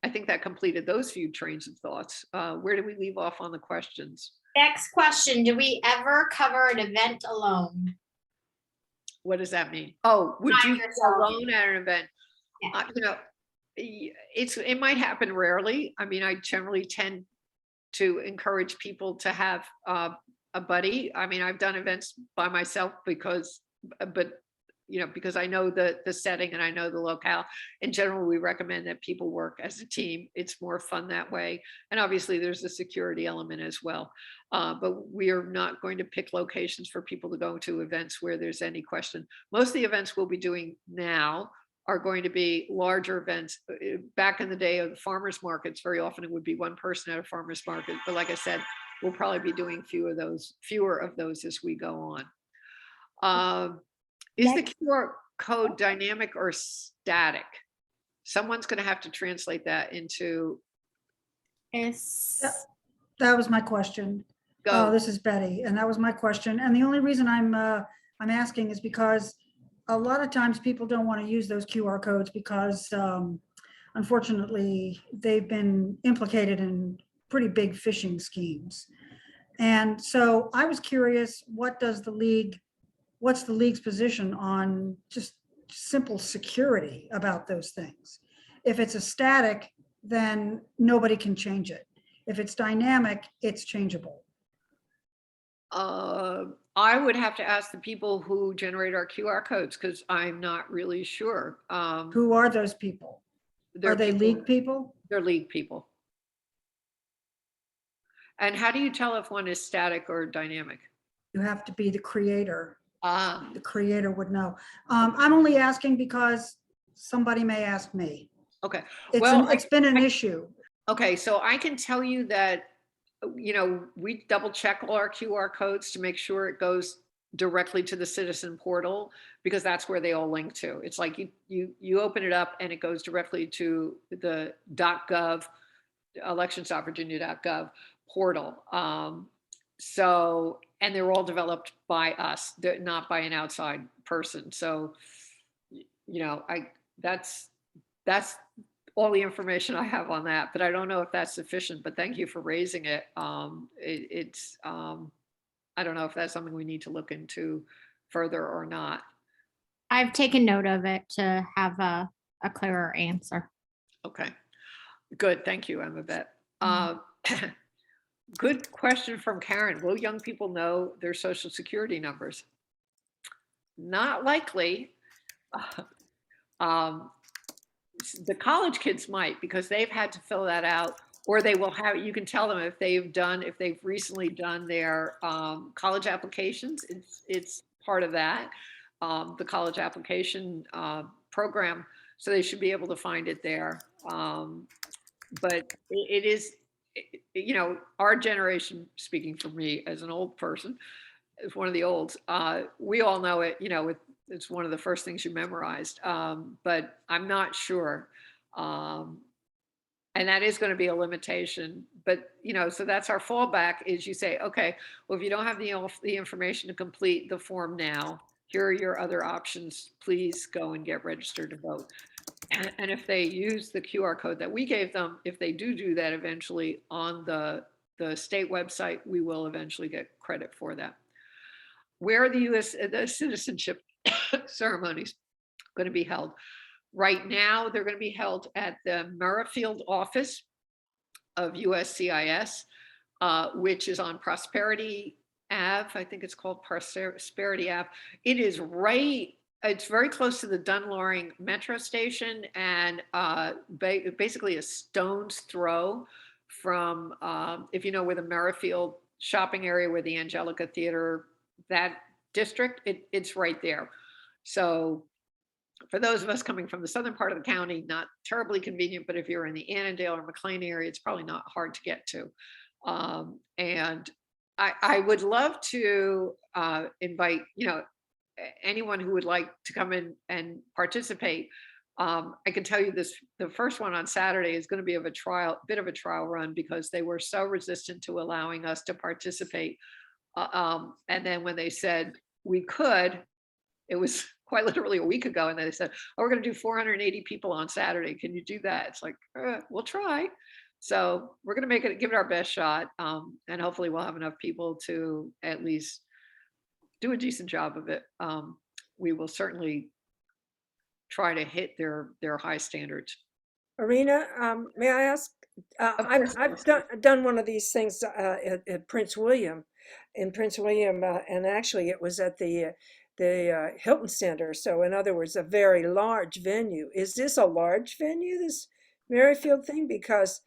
I think that completed those few trains of thoughts. Where do we leave off on the questions? Next question, do we ever cover an event alone? What does that mean? Oh, would you go alone at an event? Yeah. You know, it might happen rarely. I mean, I generally tend to encourage people to have a buddy. I mean, I've done events by myself because I know the setting and I know the locale. In general, we recommend that people work as a team. It's more fun that way. And obviously there's a security element as well. But we are not going to pick locations for people to go to events where there's any question. Most of the events we'll be doing now are going to be larger events. Back in the day of the farmers markets, very often it would be one person at a farmers market. But like I said, we'll probably be doing fewer of those as we go on. Is the QR code dynamic or static? Someone's going to have to translate that into Is, That was my question. Go. This is Betty, and that was my question. And the only reason I'm asking is because a lot of times people don't want to use those QR codes because unfortunately, they've been implicated in pretty big phishing schemes. And so I was curious, what's the league's position on just simple security about those things? If it's a static, then nobody can change it. If it's dynamic, it's changeable. I would have to ask the people who generate our QR codes because I'm not really sure. Who are those people? They're Are they people- league people? They're league people. And how do you tell if one is static or dynamic? You have to be the creator. Ah, The creator would know. I'm only asking because somebody may ask me. okay. It's Well, it's been an issue. Okay, so I can tell you that, we double check all our QR codes to make sure it goes directly to the citizen portal because that's where they all link to. It's like you open it up and it goes directly to the .gov, elections.virginia.gov portal. So, and they're all developed by us, they're not by an outside person. So, that's all the information I have on that, but I don't know if that's sufficient, but thank you for raising it. I don't know if that's something we need to look into further or not. I've taken note of it to have a clearer answer. Okay, good. Thank you, Emma Bet. Good question from Karen. Will young people know their social security numbers? Not likely. The college kids might because they've had to fill that out, or they will have, you can tell them if they've recently done their college applications, it's part of that, the college application program, so they should be able to find it there. But it is, our generation, speaking for me as an old person, as one of the olds, we all know it, it's one of the first things you memorized, but I'm not sure. And that is going to be a limitation, but, so that's our fallback is you say, okay, well, if you don't have the information to complete the form now, here are your other options. Please go and get registered to vote. And if they use the QR code that we gave them, if they do that eventually on the state website, we will eventually get credit for that. Where are the citizenship ceremonies going to be held? Right now, they're going to be held at the Merrifield office of USCIS, which is on Prosperity Ave. I think it's called Prosperity Ave. It's very close to the Dunloring metro station and basically a stone's throw from, if you know where the Merrifield shopping area, where the Angelica Theater, that district, it's right there. So for those of us coming from the southern part of the county, not terribly convenient, but if you're in the Annandale or McLean area, it's probably not hard to get to. And I would love to invite, anyone who would like to come in and participate. I can tell you this, the first one on Saturday is going to be a bit of a trial run because they were so resistant to allowing us to participate. And then when they said we could, it was quite literally a week ago, and they said, oh, we're going to do 480 people on Saturday. Can you do that? It's like, we'll try. So we're going to give it our best shot. And hopefully we'll have enough people to at least do a decent job of it. We will certainly try to hit their high standards. Arena, may I ask? I've done one of these things at Prince William, and actually it was at the Hilton Center. So in other words, a very large venue. Is this a large venue, this Merrifield thing? Because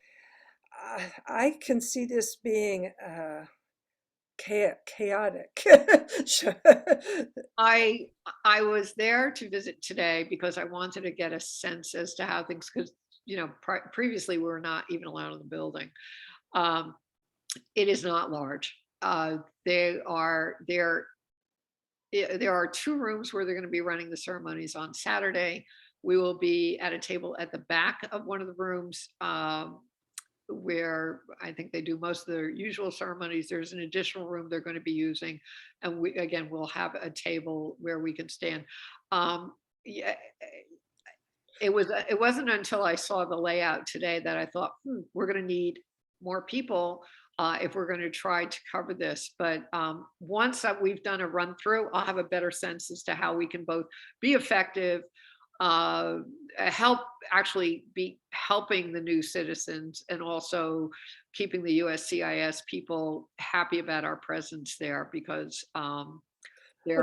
I can see this being chaotic. I was there to visit today because I wanted to get a sense as to how things, because previously we were not even allowed in the building. It is not large. There are 2 rooms where they're going to be running the ceremonies on Saturday. We will be at a table at the back of one of the rooms where I think they do most of their usual ceremonies. There's an additional room they're going to be using. And we, again, we'll have a table where we can stand. Yeah, it wasn't until I saw the layout today that I thought, we're going to need more people if we're going to try to cover this. But once we've done a run through, I'll have a better sense as to how we can both be effective, actually be helping the new citizens, and also keeping the USCIS people happy about our presence there, because Well,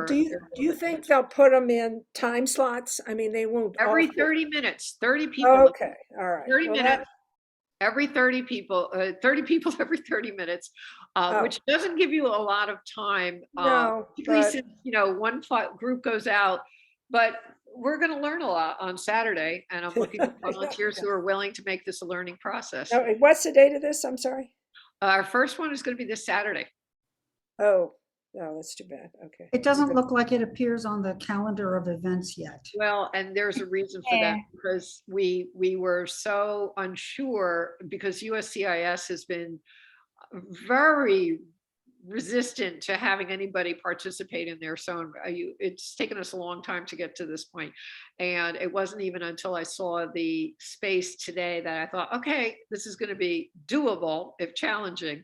do you think they'll put them in time slots? I mean, they won't. every all- 30 minutes, 30 people. Okay, all right. 30 Well, minutes, every 30 people, 30 people every 30 minutes, which doesn't give you a lot of time, No, particularly but- since, one group goes out. But we're going to learn a lot on Saturday, and I'm looking for volunteers who are willing to make this a learning process. No, what's the date of this? I'm sorry. Our first one is going to be this Saturday. Oh, no, that's too bad. Okay. It doesn't look like it appears on the calendar of events yet. Well, and there's a reason for that, because we were so unsure, because USCIS has been very resistant to having anybody participate in there. So it's taken us a long time to get to this point. And it wasn't even until I saw the space today that I thought, okay, this is going to be doable, if challenging.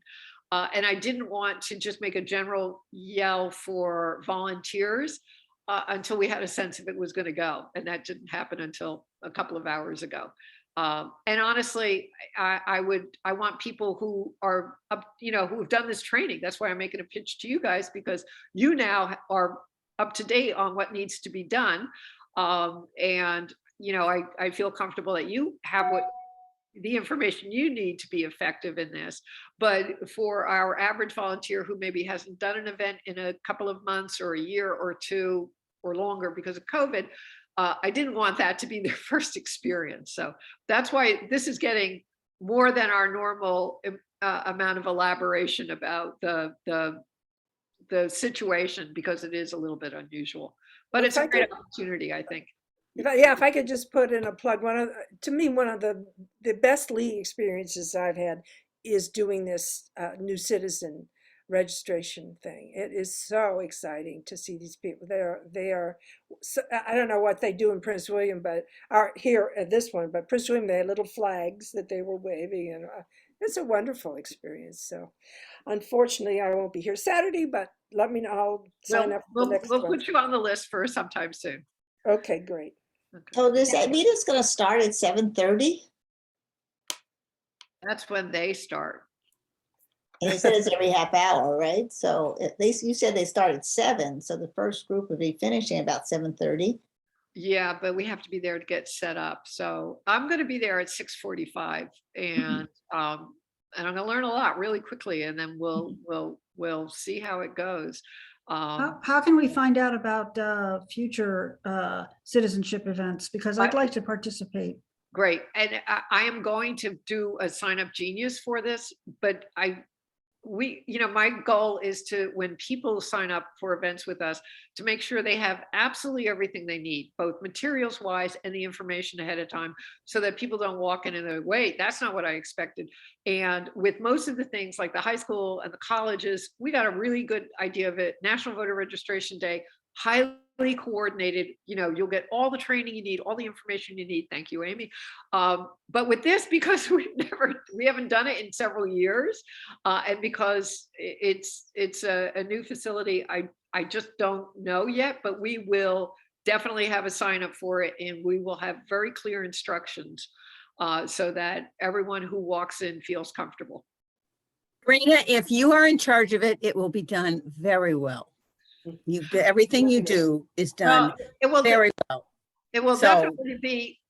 And I didn't want to just make a general yell for volunteers until we had a sense if it was going to go. And that didn't happen until a couple of hours ago. And honestly, I want people who are up, who have done this training. That's why I'm making a pitch to you guys, because you now are up to date on what needs to be done. And, I feel comfortable that you have the information you need to be effective in this. But for our average volunteer who maybe hasn't done an event in a couple of months or a year or two or longer because of COVID, I didn't want that to be their first experience. So that's why this is getting more than our normal amount of elaboration about the situation, because it is a little bit unusual. But it's a great opportunity, I think. If I could just put in a plug, to me, one of the best league experiences I've had is doing this new citizen registration thing. It is so exciting to see these people. They are. I don't know what they do in Prince William, but here at this one, but Prince William, they had little flags that they were waving, and it's a wonderful experience. So, unfortunately, I won't be here Saturday, but let me know. I'll sign up for the next one. We'll put you on the list for sometime soon. Okay, great. Okay. So this meeting's gonna start at 7:30? That's when they start. And it says every half hour, right? So at least you said they start at 7, so the first group would be finishing about 7:30. Yeah, but we have to be there to get set up. So I'm going to be there at 6:45, and I'm going to learn a lot really quickly, and then we'll see how it goes. How can we find out about future citizenship events? Because I'd like to participate. Great. And I am going to do a Sign Up Genius for this, but my goal is to, when people sign up for events with us, to make sure they have absolutely everything they need, both materials wise and the information ahead of time, so that people don't walk in and they're, wait, that's not what I expected. And with most of the things like the high school and the colleges, we got a really good idea of it. National Voter Registration Day, highly coordinated, you'll get all the training you need, all the information you need. Thank you, Amy. But with this, because we haven't done it in several years, and because it's a new facility, I just don't know yet, but we will definitely have a sign up for it, and we will have very clear instructions so that everyone who walks in feels comfortable. Rena, if you are in charge of it, it will be done very well. Everything you do is done very well. It will definitely be,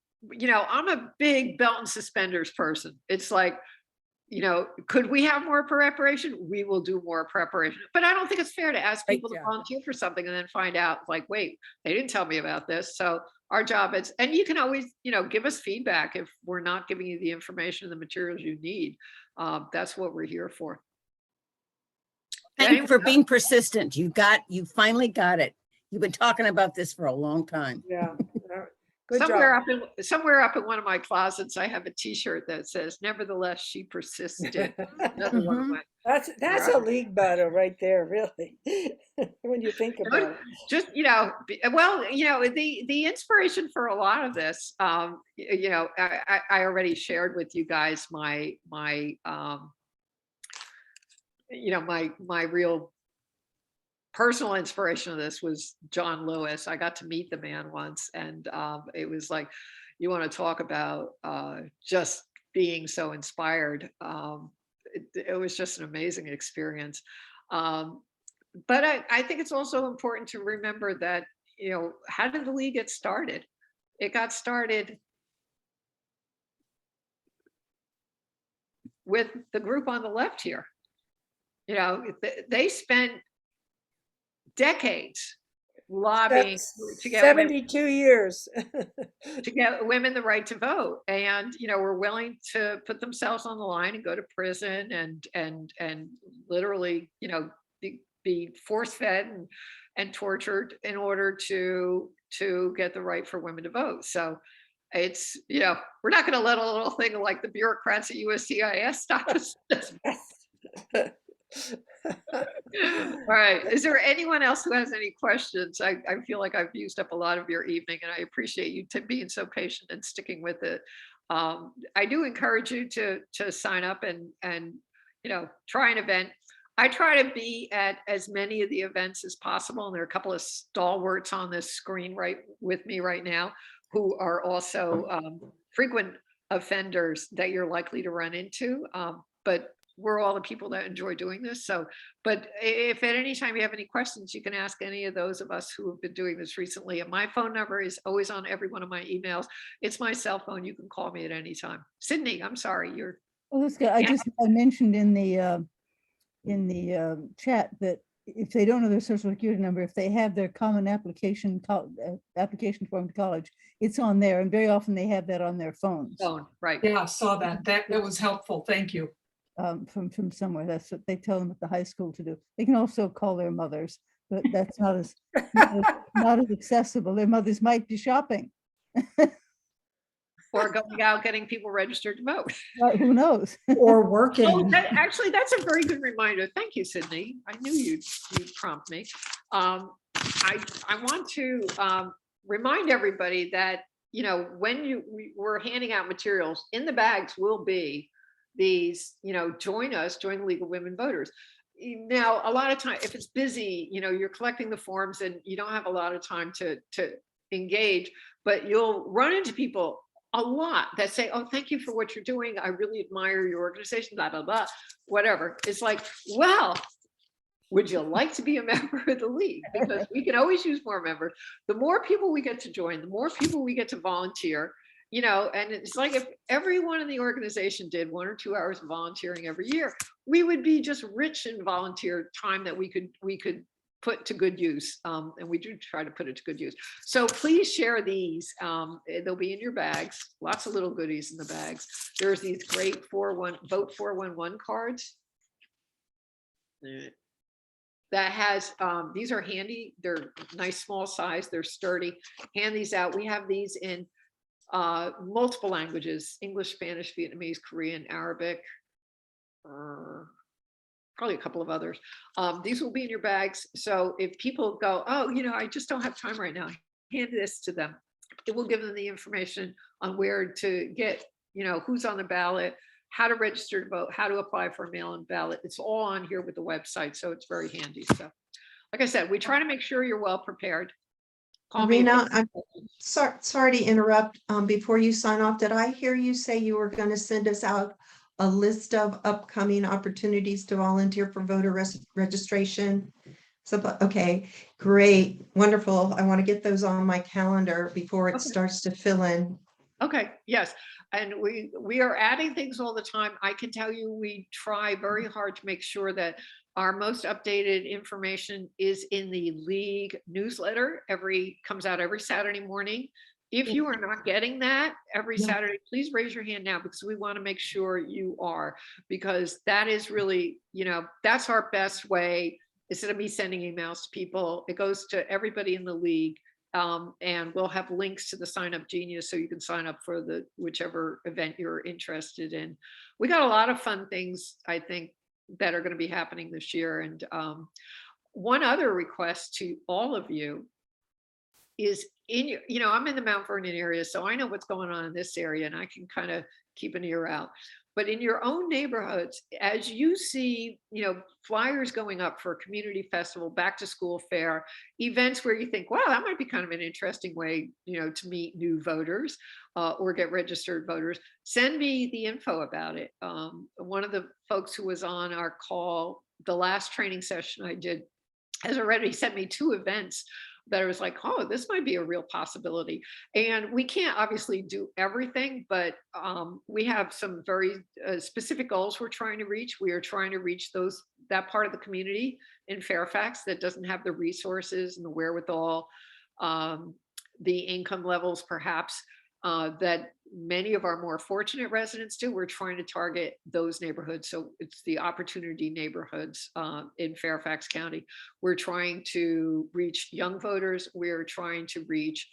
I'm a big belt and suspenders person. It's like, could we have more preparation? We will do more preparation. But I don't think it's fair to ask people to volunteer for something and then find out, like, wait, they didn't tell me about this. So our job is, and you can always, give us feedback if we're not giving you the information and the materials you need. That's what we're here for. Thank you for being persistent. You finally got it. You've been talking about this for a long time. Yeah. Good Somewhere job. somewhere up in one of my closets, I have a T-shirt that says, "Nevertheless, she persisted." Another one of Mhm. my. That's a league battle right there, really, when you think about it. Just, well, the inspiration for a lot of this, I already shared with you guys my real personal inspiration of this was John Lewis. I got to meet the man once, and it was like, you want to talk about just being so inspired. It was just an amazing experience. But I think it's also important to remember that, how did the league get started? It got started with the group on the left here. They spent decades lobbying to get women, 72 years. the right to vote, and were willing to put themselves on the line and go to prison and literally be force fed and tortured in order to get the right for women to vote. So it's, we're not going to let a little thing like the bureaucrats at USCIS stop us. All right. Is there anyone else who has any questions? I feel like I've used up a lot of your evening, and I appreciate you being so patient and sticking with it. I do encourage you to sign up and try an event. I try to be at as many of the events as possible, and there are a couple of stalwarts on this screen right with me right now who are also frequent offenders that you're likely to run into. But we're all the people that enjoy doing this. So, but if at any time you have any questions, you can ask any of those of us who have been doing this recently. And my phone number is always on every one of my emails. It's my cell phone. You can call me at any time. Sydney, I'm sorry, you're. Well, that's good. I mentioned in the chat that if they don't know their social security number, if they have their common application form to college, it's on there. And very often they have that on their phones. Phone, right. Yeah, I saw that. That was helpful. Thank you. From somewhere. That's what they tell them at the high school to do. They can also call their mothers, but that's not as accessible. Their mothers might be shopping. Or going out getting people registered to vote. Who knows? Or working. Actually, that's a very good reminder. Thank you, Sydney. I knew you'd prompt me. I want to remind everybody that, when we're handing out materials, in the bags will be these, join the League of Women Voters. Now, a lot of time, if it's busy, you're collecting the forms and you don't have a lot of time to engage, but you'll run into people a lot that say, "Oh, thank you for what you're doing. I really admire your organization, blah, blah, blah," whatever. It's like, well, would you like to be a member of the league? Because we can always use more members. The more people we get to join, the more people we get to volunteer, and it's like if everyone in the organization did 1 or 2 hours of volunteering every year, we would be just rich in volunteer time that we could put to good use. And we do try to put it to good use. So please share these. They'll be in your bags. Lots of little goodies in the bags. There's these great Vote 411 cards. That has, these are handy. They're nice, small size. They're sturdy. Hand these out. We have these in multiple languages: English, Spanish, Vietnamese, Korean, Arabic, probably a couple of others. These will be in your bags. So if people go, "Oh, I just don't have time right now," hand this to them. It will give them the information on where to get, who's on the ballot, how to register to vote, how to apply for a mail-in ballot. It's all on here with the website. So it's very handy. So like I said, we try to make sure you're well prepared. Call me. Rena, I'm sorry to interrupt. Before you sign off, did I hear you say you were going to send us out a list of upcoming opportunities to volunteer for voter registration? So, okay, great, wonderful. I want to get those on my calendar before it starts to fill in. Okay, yes. And we are adding things all the time. I can tell you, we try very hard to make sure that our most updated information is in the league newsletter. Comes out every Saturday morning. If you are not getting that every Saturday, please raise your hand now, because we want to make sure you are, because that is really, that's our best way. Instead of me sending emails to people, it goes to everybody in the league And we'll have links to the Sign Up Genius so you can sign up for the whichever event you're interested in. We got a lot of fun things, I think, that are going to be happening this year. And one other request to all of you is in your, I'm in the Mount Vernon area, so I know what's going on in this area and I can kind of keep an ear out. But in your own neighborhoods, as you see, flyers going up for a community festival, back to school fair, events where you think, wow, that might be kind of an interesting way, to meet new voters or get registered voters, send me the info about it. One of the folks who was on our call, the last training session I did, has already sent me 2 events that I was like, oh, this might be a real possibility. And we can't obviously do everything, but we have some very specific goals we're trying to reach. We are trying to reach that part of the community in Fairfax that doesn't have the resources and the wherewithal, the income levels perhaps that many of our more fortunate residents do. We're trying to target those neighborhoods. So it's the opportunity neighborhoods in Fairfax County. We're trying to reach young voters. We're trying to reach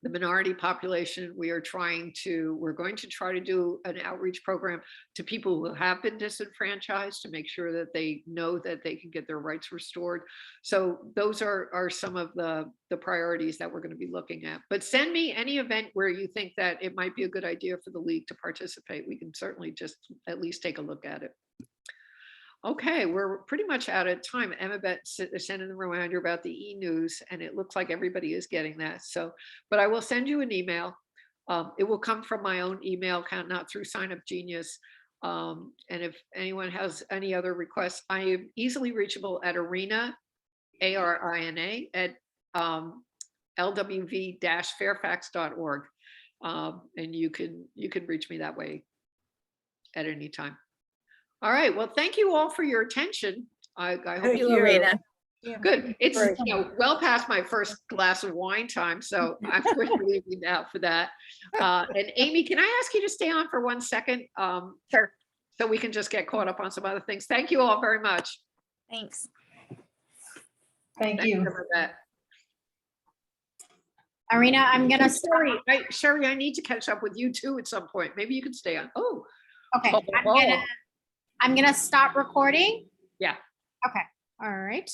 the minority population. We're going to try to do an outreach program to people who have been disenfranchised to make sure that they know that they can get their rights restored. So those are some of the priorities that we're going to be looking at. But send me any event where you think that it might be a good idea for the league to participate. We can certainly just at least take a look at it. Okay, we're pretty much out of time. Emma sending the reminder about the e-news, and it looks like everybody is getting that. So, but I will send you an email. It will come from my own email account, not through Sign Up Genius. And if anyone has any other requests, I am easily reachable at Arina, ARINA, at LWV-Fairfax.org. And you can reach me that way at any time. All right. Well, thank you all for your attention. I hope Thank you, Arena. good. It's Great. well past my first glass of wine time, so I'm going to leave you now for that. And Amy, can I ask you to stay on for 1 second? Sure. So we can just get caught up on some other things. Thank you all very much. Thanks. Thank you. for that. Arena, I'm gonna, Sherry, I need to catch up with you too at some point. Maybe you can stay on. Oh, okay, oh, oh. I'm gonna stop recording. Yeah. Okay, all right.